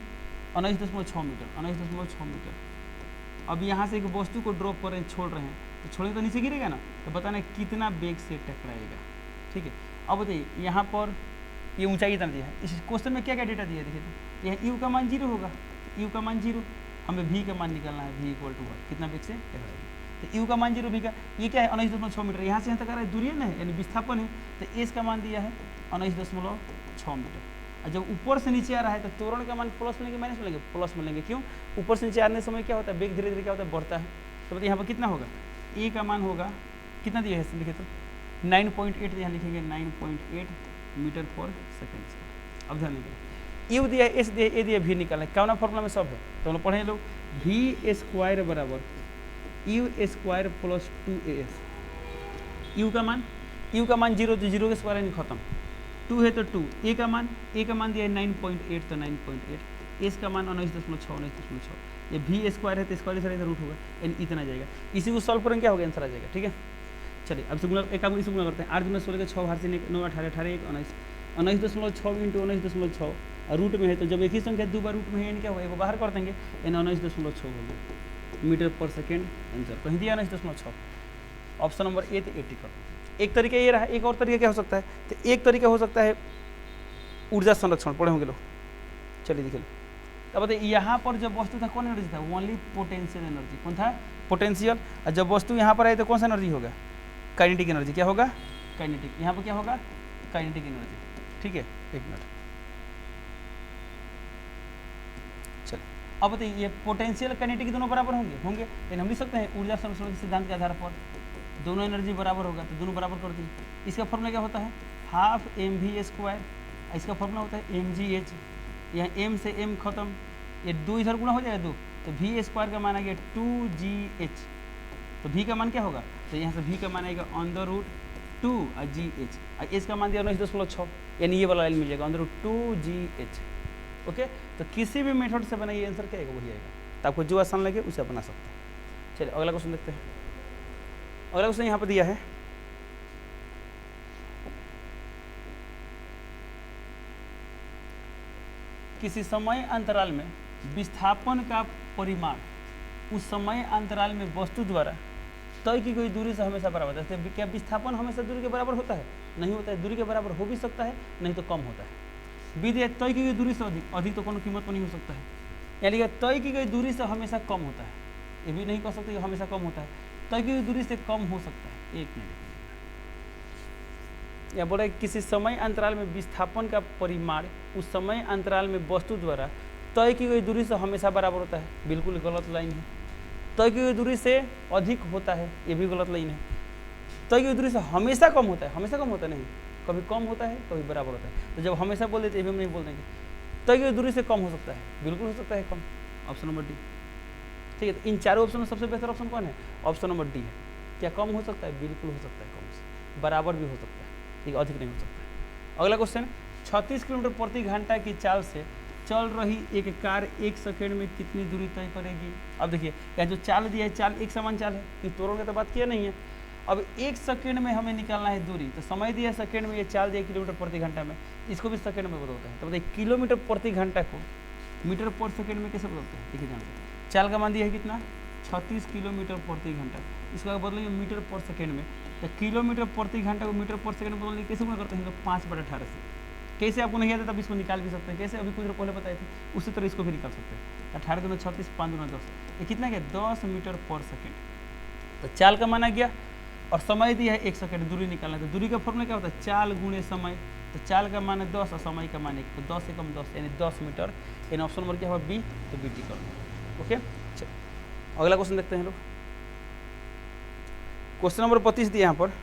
19.6 मीटर, 19.6 मीटर। अब यहाँ से एक वस्तु को ड्रॉप कर रहे हैं, छोड़ रहे हैं, तो छोड़े तो नीचे गिरेगा ना, तो बताना कितना वेग से टकराएगा, ठीक है। अब बताइए यहाँ पर ये ऊंचाई कितना दिया है, इस क्वेश्चन में क्या क्या डेटा दिया है, देखिए तो यहाँ यू का मान 0 होगा, यू का मान 0, हमें भी का मान निकालना है, भी इक्वल टू कितना वेग से टकराएगा, तो यू का मान 0, भी का ये क्या है 19.6 मीटर, यहाँ से यहाँ तक आ रहा है, दूरी है ना, यानी विस्थापन है, तो एस का मान दिया है 19.6 मीटर। और जब ऊपर से नीचे आ रहा है तो त्वरण का मान प्लस मिलेंगे माइनस मिलेंगे, प्लस मिलेंगे, क्यों, ऊपर से नीचे आने समय क्या होता है, वेग धीरे धीरे क्या होता है, बढ़ता है। तो बताइए यहाँ पर कितना होगा, ए का मान होगा कितना दिया है लिखे तो 9.8 यहाँ लिखेंगे 9.8 मीटर पर सेकेंड। अब ध्यान दीजिए यू दिया एस दिया ए दिया भी निकालना है, क्या फॉर्मूला में सब है तो हम लोग पढ़े लोग वी स्क्वायर बराबर you square plus 2as। You का मान 0 तो 0 के स्क्वायर नहीं खत्म, 2 है तो 2, ए का मान दिया है 9.8 तो 9.8, एस का मान 19.6 ये भी स्क्वायर है तो स्क्वायर से रूट होगा यानी इतना जाएगा। इसी को सॉल्व करेंगे क्या होगा आंसर आ जाएगा। ठीक है चलिए अब से एक काम इसी गुना करते हैं 8 गुना 16 के 6 बाहर से 9 18 18 1 19 19.6 इंटू 19.6 और रूट में है तो जब एक ही संख्या दो बार रूट में है यानी क्या होगा एक बाहर कर देंगे यानी 19.6 हो गया मीटर पर सेकेंड आंसर कहीं दिया 19.6। ऑप्शन नंबर ए तो 80 कर। एक तरीका ये रहा, एक और तरीका क्या हो सकता है तो एक तरीका हो सकता है ऊर्जा संरक्षण पढ़े होंगे लोग। चलिए देखिए अब बताइए यहाँ पर जब वस्तु था कौन एनर्जी था ओनली पोटेंशियल एनर्जी, कौन था पोटेंशियल, और जब वस्तु यहाँ पर आए तो कौन सा एनर्जी होगा काइनेटिक एनर्जी। क्या होगा काइनेटिक, यहाँ पर क्या होगा काइनेटिक एनर्जी। ठीक है एक मिनट चलिए अब बताइए ये पोटेंशियल काइनेटिक दोनों बराबर होंगे लेकिन हम लिख सकते हैं ऊर्जा संरक्षण के सिद्धांत के आधार पर दोनों एनर्जी बराबर होगा तो दोनों बराबर कर दीजिए। इसका फॉर्मूला क्या होता है हाफ mv², इसका फॉर्मूला होता है mgh, यहाँ m से m खत्म ये 2 इधर गुना हो जाएगा 2 तो v² का मान आ गया 2gh, तो v का मान क्या होगा तो यहाँ से v का मान आएगा √2 और gh और h का मान दिया 19.6 यानी ये वाला लाइन मिल जाएगा √2gh। ओके तो किसी भी मेथड से बनाइए आंसर क्या आएगा वही आएगा, तो आपको जो आसान लगे उसे बना सकते हैं। चलिए अगला क्वेश्चन देखते हैं। अगला क्वेश्चन यहाँ पर दिया है किसी समय अंतराल में विस्थापन का परिमाण उस समय अंतराल में वस्तु द्वारा तय की गई दूरी से हमेशा बराबर होता है। क्या विस्थापन हमेशा दूरी के बराबर होता है नहीं होता है, दूरी के बराबर हो भी सकता है नहीं तो कम होता है। विधि तय की गई दूरी से अधिक तो कोनो कीमत पर नहीं हो सकता है, यानी कि तय की गई दूरी से हमेशा कम होता है, ये भी नहीं कह सकते कि हमेशा कम होता है, तय की गई दूरी से कम हो सकता है। एक मिनट या बोला है किसी समय अंतराल में विस्थापन का परिमाण उस समय अंतराल में वस्तु द्वारा तय की गई दूरी से हमेशा बराबर होता है, बिल्कुल गलत लाइन है। तय की गई दूरी से अधिक होता है ये भी गलत लाइन है। तय की गई दूरी से हमेशा कम होता है, हमेशा कम होता नहीं, कभी कम होता है कभी बराबर होता है। तो जब हमेशा बोल देते हैं हम नहीं बोल देंगे। तय की गई दूरी से कम हो सकता है, बिल्कुल हो सकता है कम, ऑप्शन नंबर डी। ठीक है तो इन चारों ऑप्शन में सबसे बेहतर ऑप्शन कौन है ऑप्शन नंबर डी है। क्या कम हो सकता है बिल्कुल हो सकता है, कम से बराबर भी हो सकता है, ठीक अधिक नहीं हो सकता है। अगला क्वेश्चन 36 किलोमीटर प्रति घंटा की चाल से चल रही एक कार 1 सेकेंड में कितनी दूरी तय करेगी। अब देखिए यहाँ जो चाल दिया है चाल एक समान चाल है, कि त्वरण की तो बात किया नहीं है। अब 1 सेकेंड में हमें निकालना है दूरी, तो समय दिया सेकेंड में, ये चाल दिया किलोमीटर प्रति घंटा में, इसको भी सेकेंड में बदलता है। तो बताइए किलोमीटर प्रति घंटा को मीटर पर सेकेंड में कैसे बदलते हैं। देखिए जानते हैं चाल का मान दिया है कितना 36 किलोमीटर प्रति घंटा, इसको बदलेंगे मीटर पर सेकेंड में, तो किलोमीटर प्रति घंटा को मीटर पर सेकेंड में बदलने कैसे गुना करते हैं तो 5/18 से। कैसे आपको नहीं आता तब इसको निकाल भी सकते हैं, कैसे अभी कुछ देर पहले बताए थे उसी तरह इसको भी निकाल सकते हैं। 18 दूना 36 5 दूना 10, ये कितना गया 10 मीटर पर सेकेंड। तो चाल का मान आ गया और समय दिया है 1 सेकेंड, दूरी निकालना है। तो दूरी का फॉर्मूला क्या होता है चाल गुणे समय, तो चाल का मान है 10 और समय का मान 1, तो 10 से कम 10 यानी 10 मीटर। यानी ऑप्शन नंबर क्या हुआ बी, तो बी टी कर। ओके चलिए अगला क्वेश्चन देखते हैं लोग। क्वेश्चन नंबर 25 दिया यहाँ पर,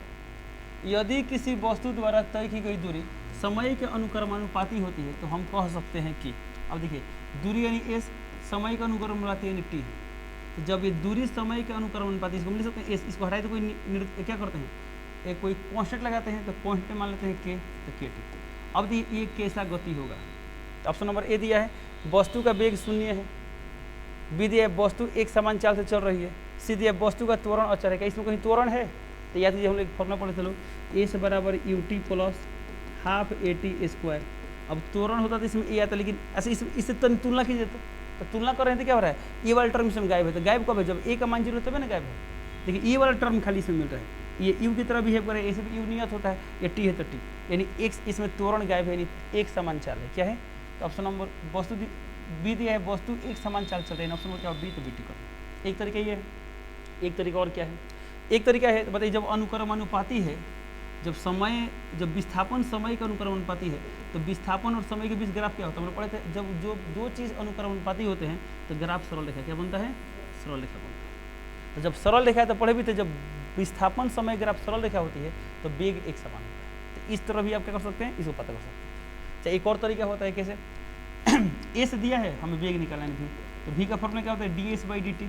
यदि किसी वस्तु द्वारा तय की गई दूरी समय के अनुक्रमानुपाती होती है तो हम कह सकते हैं कि, अब देखिए दूरी यानी एस, समय का अनुक्रमानुपाती यानी टी। तो जब ये दूरी समय के अनुक्रमानुपाती, इसको हम लिख सकते हैं एस, इसको हटाए तो कोई क्या करते हैं एक कोई कॉन्स्टेंट लगाते हैं, तो कॉन्स्टेंट मान लेते हैं के, तो के टी। अब देखिए ये कैसा गति होगा, तो ऑप्शन नंबर ए दिया है वस्तु का वेग 0 है, बी दिया है वस्तु एक समान चाल से चल रही है, सी दिया वस्तु का त्वरण अचर है। क्या इसमें कहीं त्वरण है तो याद कीजिए हम लोग फॉर्मूला पढ़े थे लोग, ए से बराबर U T plus half A T square. अब त्वरण होता तो इसमें ए आता, लेकिन ऐसे इससे तुलना कीजिए तो तुलना कर रहे हैं तो क्या हो रहा है ये वाला टर्म इसमें गायब है। तो गायब कब है जब ए का मान 0 तब ना गायब है। देखिए ये वाला टर्म खाली इसमें मिल रहा है, ये यू की तरह बिहेव करे, ऐसे भी यू नियत होता है, ये टी है तो टी, यानी एक इसमें त्वरण गायब है, यानी एक समान चाल है। क्या है तो ऑप्शन नंबर वस्तु बी दिया है वस्तु एक समान चाल चल रही है, ऑप्शन नंबर क्या बी, तो बी टी कर। एक तरीका ये है, एक तरीका और क्या है, एक तरीका है बताइए जब अनुक्रमानुपाती है, जब विस्थापन समय का अनुक्रमानुपाती है तो विस्थापन और समय के बीच ग्राफ क्या होता है हम लोग पढ़े थे। जब जो दो चीज़ अनुक्रमानुपाती होते हैं तो ग्राफ सरल रेखा क्या बनता है, सरल रेखा बनता है। तो जब सरल रेखा है तो पढ़े भी थे, जब विस्थापन समय ग्राफ सरल रेखा होती है तो वेग एक समान होता है। तो इस तरह भी आप क्या कर सकते हैं, इसको पता कर सकते हैं। चाहे एक और तरीका होता है कैसे, एस दिया है हमें वेग निकालना है भी, तो भी का फॉर्मूला क्या होता है ds/dt,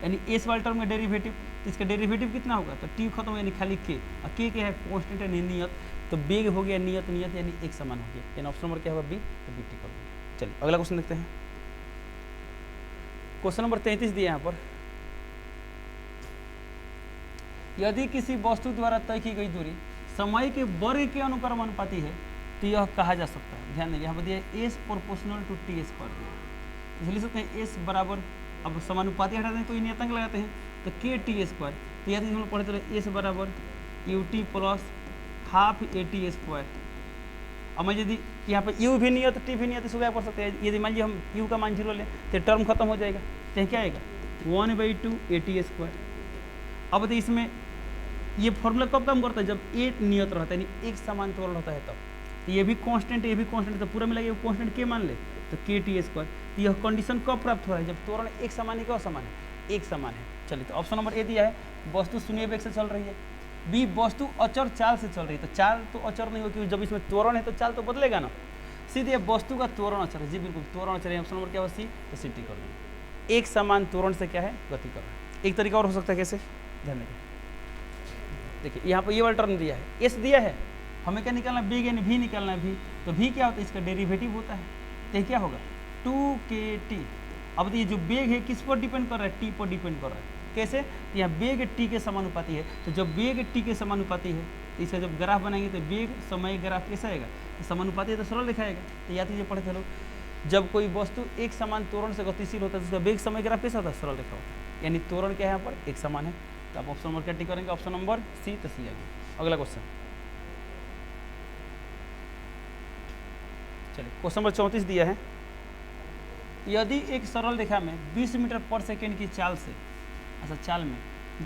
यानी एस वाले टर्म में डेरिवेटिव, तो इसका डेरिवेटिव कितना होगा, तो टी खत्म यानी खाली के, और के क्या है कॉन्स्टेंट है नियत, तो वेग हो गया नियत नियत यानी एक समान हो गया, यानी ऑप्शन नंबर क्या होगा बी, तो बी टी कर देंगे। चलिए अगला क्वेश्चन देखते हैं। क्वेश्चन नंबर 33 दिया यहाँ पर, यदि किसी वस्तु द्वारा तय की गई दूरी समय के वर्ग के अनुक्रम अनुपाती है तो यह कहा जा सकता है। ध्यान देंगे यहाँ पर दिया s proportional to t square दिया, इसलिए लिख सकते हैं एस बराबर, अब समानुपाती हटाते हैं कोई नियतांक लगाते हैं तो के टी स्क्वायर, तो यदि हम लोग पढ़े चले एस बराबर U T plus half A T square. अब मैं यदि यहाँ पर यू भी नियत टी भी नियत इसको क्या कर सकते हैं, यदि मान लीजिए हम यू का मान 0 लें तो टर्म खत्म हो जाएगा, तो क्या आएगा 1/2 ए टी स्क्वायर। अब तो इसमें ये फॉर्मूला कब काम करता है, जब ए नियत रहता है यानी एक समान त्वरण होता है तब, तो ये भी कांस्टेंट ये भी कांस्टेंट, तो पूरा मिला कांस्टेंट के मान ले तो के टी स्क्वायर। तो यह कंडीशन कब प्राप्त हो रहा है, जब त्वरण एक समान है क्या समान है, एक समान है। चलिए तो ऑप्शन नंबर ए दिया है वस्तु शून्य वेग से चल रही है, बी वस्तु अचर चाल से चल रही है, तो चाल तो अचर नहीं हो क्योंकि जब इसमें त्वरण है तो चाल तो बदलेगा ना, सीधे वस्तु का त्वरण अचर है, जी बिल्कुल त्वरण अचर है, ऑप्शन नंबर क्या होगा सी, तो सी टी कर देंगे। एक समान त्वरण से क्या है गति कर रहा है। एक तरीका और हो सकता है कैसे, ध्यान देंगे, देखिए यहाँ पर ये वाला टर्म दिया है एस दिया है, हमें क्या निकालना है वेग यानी भी निकालना है भी, तो भी क्या होता है इसका डेरिवेटिव होता है, तो क्या होगा 2kt। अब ये जो वेग है किस पर डिपेंड कर रहा है, टी पर डिपेंड कर रहा है, कैसे, तो यहाँ वेग टी के समानुपाती है, तो जब वेग टी के समानुपाती है तो इसका जब ग्राफ बनाएंगे तो वेग समय ग्राफ कैसा आएगा, तो समानुपाती है तो सरल लिखाएगा। तो याद कीजिए पढ़े थे लोग, जब कोई वस्तु एक समान त्वरण से गतिशील होता है तो उसका वेग समय ग्राफ कैसा होता है, सरल लिखा होता है, यानी त्वरण क्या है यहाँ पर एक समान है। तो आप ऑप्शन नंबर क्या टिक करेंगे, ऑप्शन नंबर सी, तो सी आ गया। अगला क्वेश्चन, चलिए क्वेश्चन नंबर 34 दिया है, यदि एक सरल रेखा में 20 मीटर पर सेकेंड की चाल से, अच्छा चाल में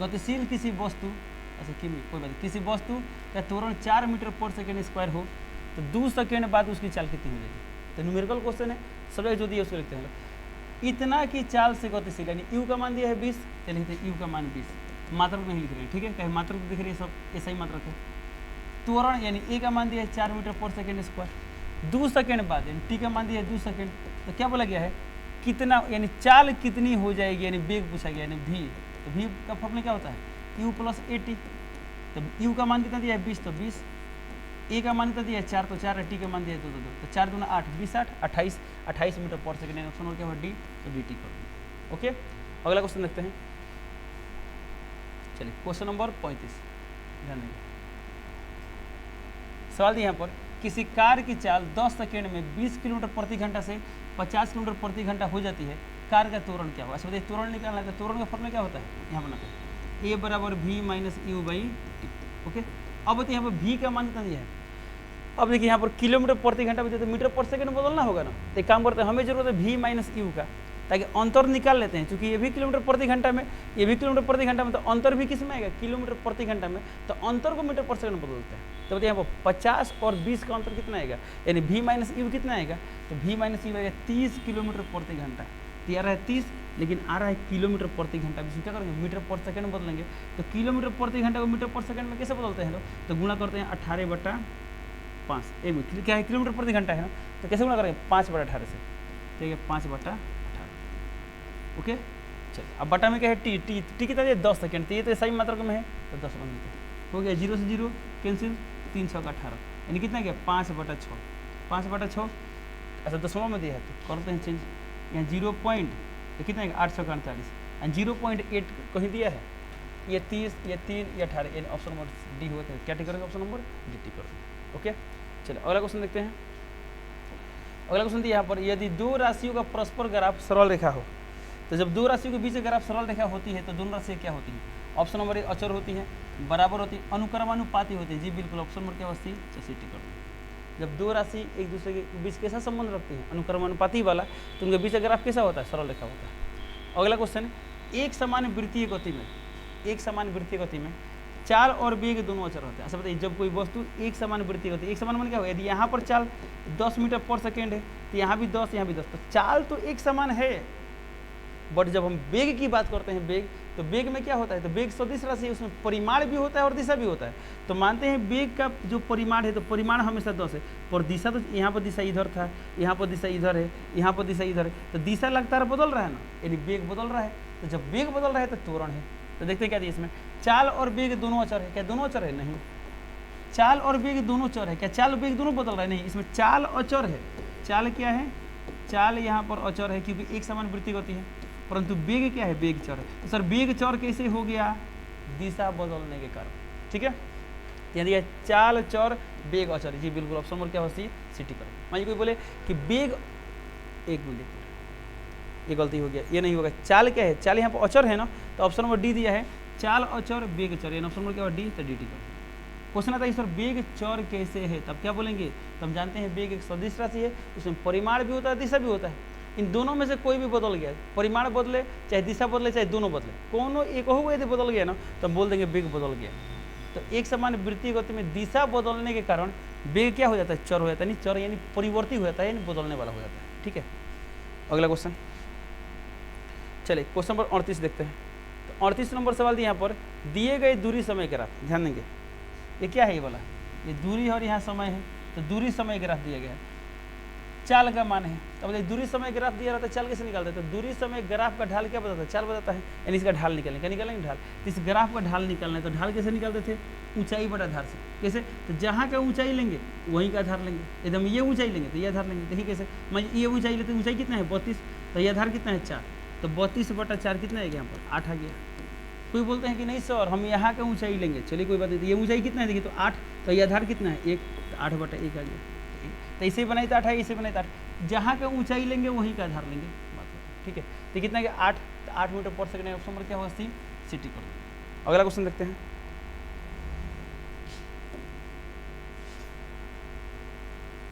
गतिशील किसी वस्तु, अच्छा कोई बात किसी वस्तु का त्वरण 4 मीटर पर सेकेंड स्क्वायर हो तो 2 सेकेंड बाद उसकी चाल कितनी हो जाएगी। तो न्यूमेरिकल क्वेश्चन है, सब जो दिया उसको लिखते हैं। इतना की चाल से गतिशील यानी यू का मान दिया है 20, तो लिखते हैं यू का मान 20, मात्रक नहीं लिख रहे हैं, ठीक है, कहीं मात्रक दिख रही है, सब ऐसा ही मात्रक है। त्वरण यानी ए का मान दिया है 4 मीटर पर सेकेंड स्क्वायर, 2 सेकेंड बाद यानी टी का मान दिया है 2 सेकेंड, तो क्या बोला गया है कितना, यानी चाल कितनी हो जाएगी, यानी वेग पूछा गया यानी भी, तो भी का फॉर्मूला क्या होता है u प्लस ए टी, तो यू का मान कितना दिया है 20, तो 20, ए का मान कितना दिया है 4, तो 4, टी का मान दिया है 2, तो 4 दूना 8, 20 8 28 मीटर पर सेकेंड, ऑप्शन क्या होगा डी, तो डी टी कर। ओके अगला क्वेश्चन देखते हैं। चलिए क्वेश्चन नंबर 35 ध्यान देंगे, सवाल दिया यहाँ पर किसी कार की चाल 10 सेकेंड में 20 किलोमीटर प्रति घंटा से 50 किलोमीटर प्रति घंटा हो जाती है, कार का त्वरण क्या होगा। अच्छा बताइए त्वरण निकालना है, तो त्वरण का फॉर्मूला क्या होता है, यहाँ बनाते हैं ए बराबर v minus u by T. Okay अब बताइए यहाँ पर v का मान कितना दिया है, अब देखिए यहाँ पर किलोमीटर प्रति घंटा बचे तो मीटर पर सेकंड बदलना होगा ना, तो एक काम करते हैं हमें जरूरत है v माइनस यू का, ताकि अंतर निकाल लेते हैं, क्योंकि ये भी किलोमीटर प्रति घंटा में, ये भी किलोमीटर प्रति घंटा में, तो अंतर भी किस में आएगा किलोमीटर प्रति घंटा में, तो अंतर को मीटर पर सेकंड बदलते हैं। तो बताइए यहाँ पर 50 और 20 का अंतर कितना आएगा, यानी v माइनस यू कितना आएगा, तो v माइनस यू आएगा 30 किलोमीटर प्रति घंटा, तो यार है 30 लेकिन आ रहा है किलोमीटर प्रति घंटा, इसमें क्या करेंगे मीटर पर सेकंड में बदलेंगे, तो किलोमीटर प्रति घंटा को मीटर पर सेकंड में कैसे बदलते हैं लोग, तो गुणा करते हैं 18/5, एक क्या है किलोमीटर प्रति घंटा है ना, तो कैसे गुणा करेंगे 5/18 से, ठीक है 5/18। ओके चलिए अब बटा में क्या है टी, टी टी कितना है 10 सेकंड, तो ये तो सही मात्रक में है तो 10 बन गया, हो गया 0 से 0 कैंसिल, 3 6 18 यानी कितना गया 5/6, 5/6। अच्छा दशमलव में दिया है तो करते हैं चेंज, यहाँ 0 पॉइंट तो कितना है 8 6 48 एंड 0.8 कहीं दिया है, ये 30 ये 3 ये 18 यानी ऑप्शन नंबर डी हुआ था। क्या टिक करेंगे ऑप्शन नंबर डी टिक करेंगे। ओके चलिए अगला क्वेश्चन देखते हैं। अगला क्वेश्चन दिया यहाँ पर यदि दो राशियों का परस्पर ग्राफ सरल रेखा हो, तो जब दो राशियों के बीच ग्राफ सरल रेखा होती है तो दोनों राशियाँ क्या होती हैं, ऑप्शन नंबर ए अचर होती है, बराबर होती है, अनुक्रमानुपाती होती है, जी बिल्कुल ऑप्शन नंबर क्या होती है सी टिक कर देंगे। जब दो राशि एक दूसरे के बीच कैसा संबंध रखती है अनुक्रमानुपाती वाला, तो उनके बीच ग्राफ कैसा होता है सरल रेखा होता है। अगला क्वेश्चन है एक समान वृत्तीय गति में, एक समान वृत्तीय गति में चाल और वेग दोनों अचर होते हैं। ऐसा बताइए जब कोई वस्तु एक समान वृत्तीय गति, एक समान मान क्या होगा, यदि यहाँ पर चाल 10 मीटर पर सेकेंड है तो यहाँ भी 10 यहाँ भी 10, तो चाल तो एक समान है, बट जब हम वेग की बात करते हैं वेग तो वेग में क्या होता है, तो वेग सदिश राशि है, उसमें परिमाण भी होता है और दिशा भी होता है। तो मानते हैं वेग का जो परिमाण है, तो परिमाण हमेशा 10 है, पर दिशा तो यहाँ पर दिशा इधर था, यहाँ पर दिशा इधर है, यहाँ पर दिशा इधर है, तो दिशा लगातार बदल रहा है ना, यानी वेग बदल रहा है। तो जब वेग बदल रहा है तो त्वरण है। तो देखते हैं क्या दिया इसमें, चाल और वेग दोनों अचर है, क्या दोनों अचर है, नहीं, चाल और वेग दोनों चर है, क्या चाल वेग दोनों बदल रहा है, नहीं, इसमें चाल अचर है। चाल क्या है, चाल यहाँ पर अचर है क्योंकि एक समान वृत्ति गति है, परंतु वेग क्या है, वेग चर है। तो सर वेग चर कैसे हो गया, दिशा बदलने के कारण, ठीक है। यदि चाल चर वेग अचर, जी बिल्कुल, ऑप्शन नंबर क्या हो सी टी करो। मान कोई बोले कि वेग, एक मिनट, ये गलती हो गया, ये नहीं होगा। चाल क्या है, चाल यहाँ पर अचर है ना, तो ऑप्शन नंबर डी दिया है, चाल अचर वेग चर, यानी ऑप्शन नंबर क्या होगा डी, तो डी टी करो। क्वेश्चन आता है सर वेग चर कैसे है, तब क्या बोलेंगे, तो हम जानते हैं वेग एक सदिश राशि है, उसमें परिमाण भी होता है, दिशा भी होता है। इन दोनों में से कोई भी बदल गया, परिमाण बदले चाहे दिशा बदले चाहे दोनों बदले, कोनो एक हो यदि बदल गया ना, तो हम बोल देंगे वेग बदल गया। तो एक समान वृत्तीय गति में दिशा बदलने के कारण वेग क्या हो जाता है, चर हो जाता है, नहीं चर यानी परिवर्ती हो जाता है, यानी बदलने वाला हो जाता है, ठीक है। अगला क्वेश्चन, चलिए क्वेश्चन नंबर 38 देखते हैं। तो 38 नंबर सवाल यहाँ पर दिए गए दूरी समय ग्राफ, ध्यान देंगे, ये क्या है, ये वाला, ये दूरी और यहाँ समय है, तो दूरी समय ग्राफ दिया गया है, चाल का मान है। अब दूरी समय ग्राफ दिया रहता है, चाल कैसे निकालते हैं, तो दूरी समय ग्राफ का ढाल क्या बताता है, चाल बताता है, यानी इसका ढाल निकालेंगे, क्या निकालेंगे, ढाल। तो इस ग्राफ का ढाल निकालना है, तो ढाल कैसे निकालते थे, ऊंचाई बटा आधार से, कैसे, तो जहाँ का ऊंचाई लेंगे वहीं का आधार लेंगे, एकदम ये ऊंचाई लेंगे तो ये आधार लेंगे, देखिए कैसे, मैं ये ऊंचाई लेते, ऊंचाई कितना है 32, तो ये आधार कितना है 4, तो 32 बटा 4 कितना है, यहाँ पर 8 आ गया। कोई बोलते हैं कि नहीं सर हम यहाँ का ऊंचाई लेंगे, चलिए कोई बात नहीं, तो ये ऊंचाई कितना है, देखिए तो 8, तो ये आधार कितना है 1, तो 8 बटा 1 आ गया। तो इसे बनाई तो 8 है, इसे बनाई तो 8, जहाँ का ऊंचाई लेंगे वहीं का आधार लेंगे, बात ठीक है। तो कितना है 8, तो 8 मीटर पर सेकंड, ऑप्शन नंबर क्या होगा सी टी कर। अगला क्वेश्चन देखते हैं,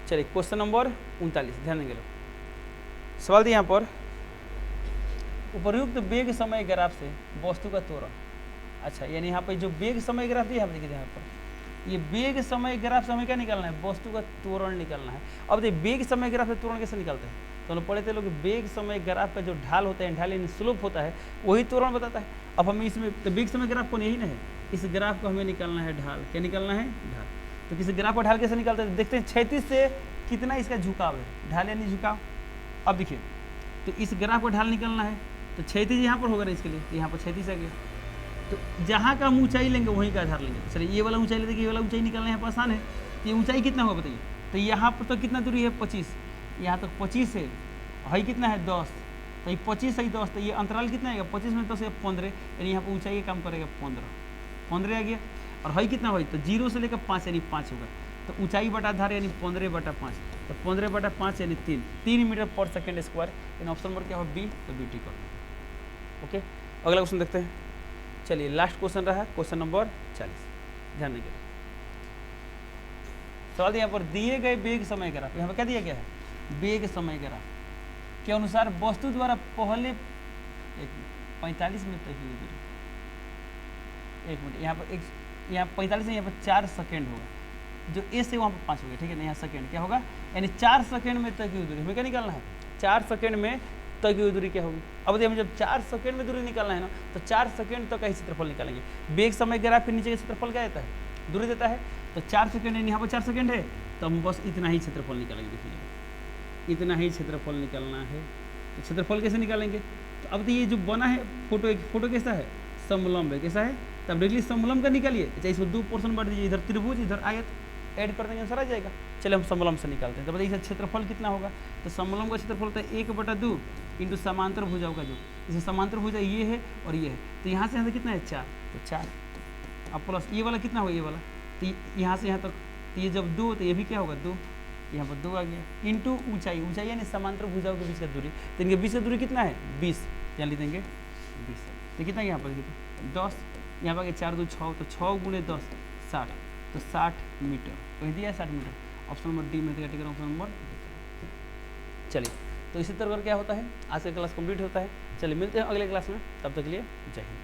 चलिए क्वेश्चन नंबर 39, ध्यान देंगे लोग। सवाल दिया यहाँ पर, उपर्युक्त वेग समय ग्राफ से वस्तु का त्वरण, अच्छा यानी यहाँ पर जो वेग समय ग्राफ दिया है, देखिए यहाँ पर ये वेग समय ग्राफ से हमें क्या निकालना है, वस्तु का त्वरण निकालना है। अब देखिए वेग समय ग्राफ से त्वरण कैसे निकालते हैं, तो हम पढ़े थे लोग, वेग समय ग्राफ का जो ढाल होता है, ढाल यानी स्लोप होता है, वही त्वरण बताता है। अब हमें इसमें तो वेग समय ग्राफ कौन, यही ना है, इस ग्राफ को हमें निकालना है ढाल, क्या निकालना है, ढाल। तो किसी ग्राफ का ढाल कैसे निकालते हैं, देखते हैं क्षैतिज से कितना इसका झुकाव है, ढाल यानी झुकाव। अब देखिए तो इस ग्राफ का ढाल निकालना है, तो क्षैतिज यहाँ पर होगा ना, इसके लिए यहाँ पर क्षैतिज आ गया, तो जहाँ का हम ऊंचाई लेंगे वहीं का आधार लेंगे। चलिए ये वाला ऊंचाई लेते, ये वाला ऊंचाई निकालना यहाँ पर आसान है, ये ऊंचाई कितना होगा बताइए, तो यहाँ पर तो कितना दूरी है 25, यहाँ तक 25 है, हाई कितना है 10, तो ये 25 है 10, तो ये अंतराल कितना आएगा 25 में 10 है 15, यानी यहाँ पर ऊंचाई काम करेगा 15 आ गया, और हाई कितना हुई, तो 0 से लेकर 5 यानी 5 होगा, तो ऊंचाई बटा आधार यानी 15 बटा 5, तो 15 बटा 5 यानी 3 मीटर पर सेकेंड स्क्वायर, यानी ऑप्शन नंबर क्या हो बी, तो बी टी कर। ओके, अगला क्वेश्चन देखते हैं। चलिए लास्ट क्वेश्चन रहा क्वेश्चन नंबर 40, ध्यान देंगे। सवाल यहाँ पर दिए गए वेग समय ग्राफ, यहाँ पर क्या दिया गया है, वेग समय ग्राफ के अनुसार वस्तु द्वारा पहले 45 मिनट तक की दूरी, 1 मिनट यहाँ पर यहाँ 45 में यहाँ पर 4 सेकेंड होगा, जो ए से वहाँ पर 5 हो गया, ठीक है ना, यहाँ सेकेंड क्या होगा, यानी 4 सेकेंड में तय की दूरी हमें क्या निकालना है, 4 सेकेंड में तय की दूरी क्या होगी। अब देखिए हमें जब 4 सेकेंड में दूरी निकालना है ना, तो 4 सेकेंड तक का ही क्षेत्रफल निकालेंगे। वेग समय ग्राफ के नीचे का क्षेत्रफल क्या देता है, दूरी देता है, तो 4 सेकेंड है, यहाँ पर 4 सेकेंड है, तो हम बस इतना ही क्षेत्रफल निकालेंगे। देखिए इतना ही क्षेत्रफल निकालना है, तो क्षेत्रफल कैसे निकालेंगे, तो अब तो ये जो बना है फोटो कैसा है, समलंब है, कैसा है, तब डायरेक्टली समलंब का निकालिए, चाहे इसको 2 पोर्शन बांट दीजिए, इधर त्रिभुज इधर आयत, ऐड कर देंगे आंसर आ जाएगा। चलिए हम समलंब से निकालते हैं, तो बताइए क्षेत्रफल कितना होगा, तो समलंब का क्षेत्रफल होता है 1/2 इंटू समांतर भुजाओं का जो, इसे समांतर भुजा ये है और ये है, तो यहाँ से यहाँ से कितना है 4, तो 4, अब प्लस ये वाला कितना होगा, ये वाला, तो यहाँ से यहाँ तक, तो ये जब 2 तो ये भी क्या होगा 2, यहाँ पर 2 आ गया, इंटू ऊंचाई, ऊंचाई यानी समांतर भुजाओं के बीच का दूरी, तो इनके बीच का दूरी कितना है 20, यहाँ लिख देंगे 20, तो कितना यहाँ पर 10, यहाँ पर 4 2 6, तो 6 × 10 60, तो 60 मीटर कह दिया 60 मीटर, ऑप्शन नंबर डी में टिकट ऑप्शन नंबर। चलिए तो इसी तरह क्या होता है, आज का क्लास कंप्लीट होता है। चलिए मिलते हैं अगले क्लास में, तब तक के लिए जय हिंद।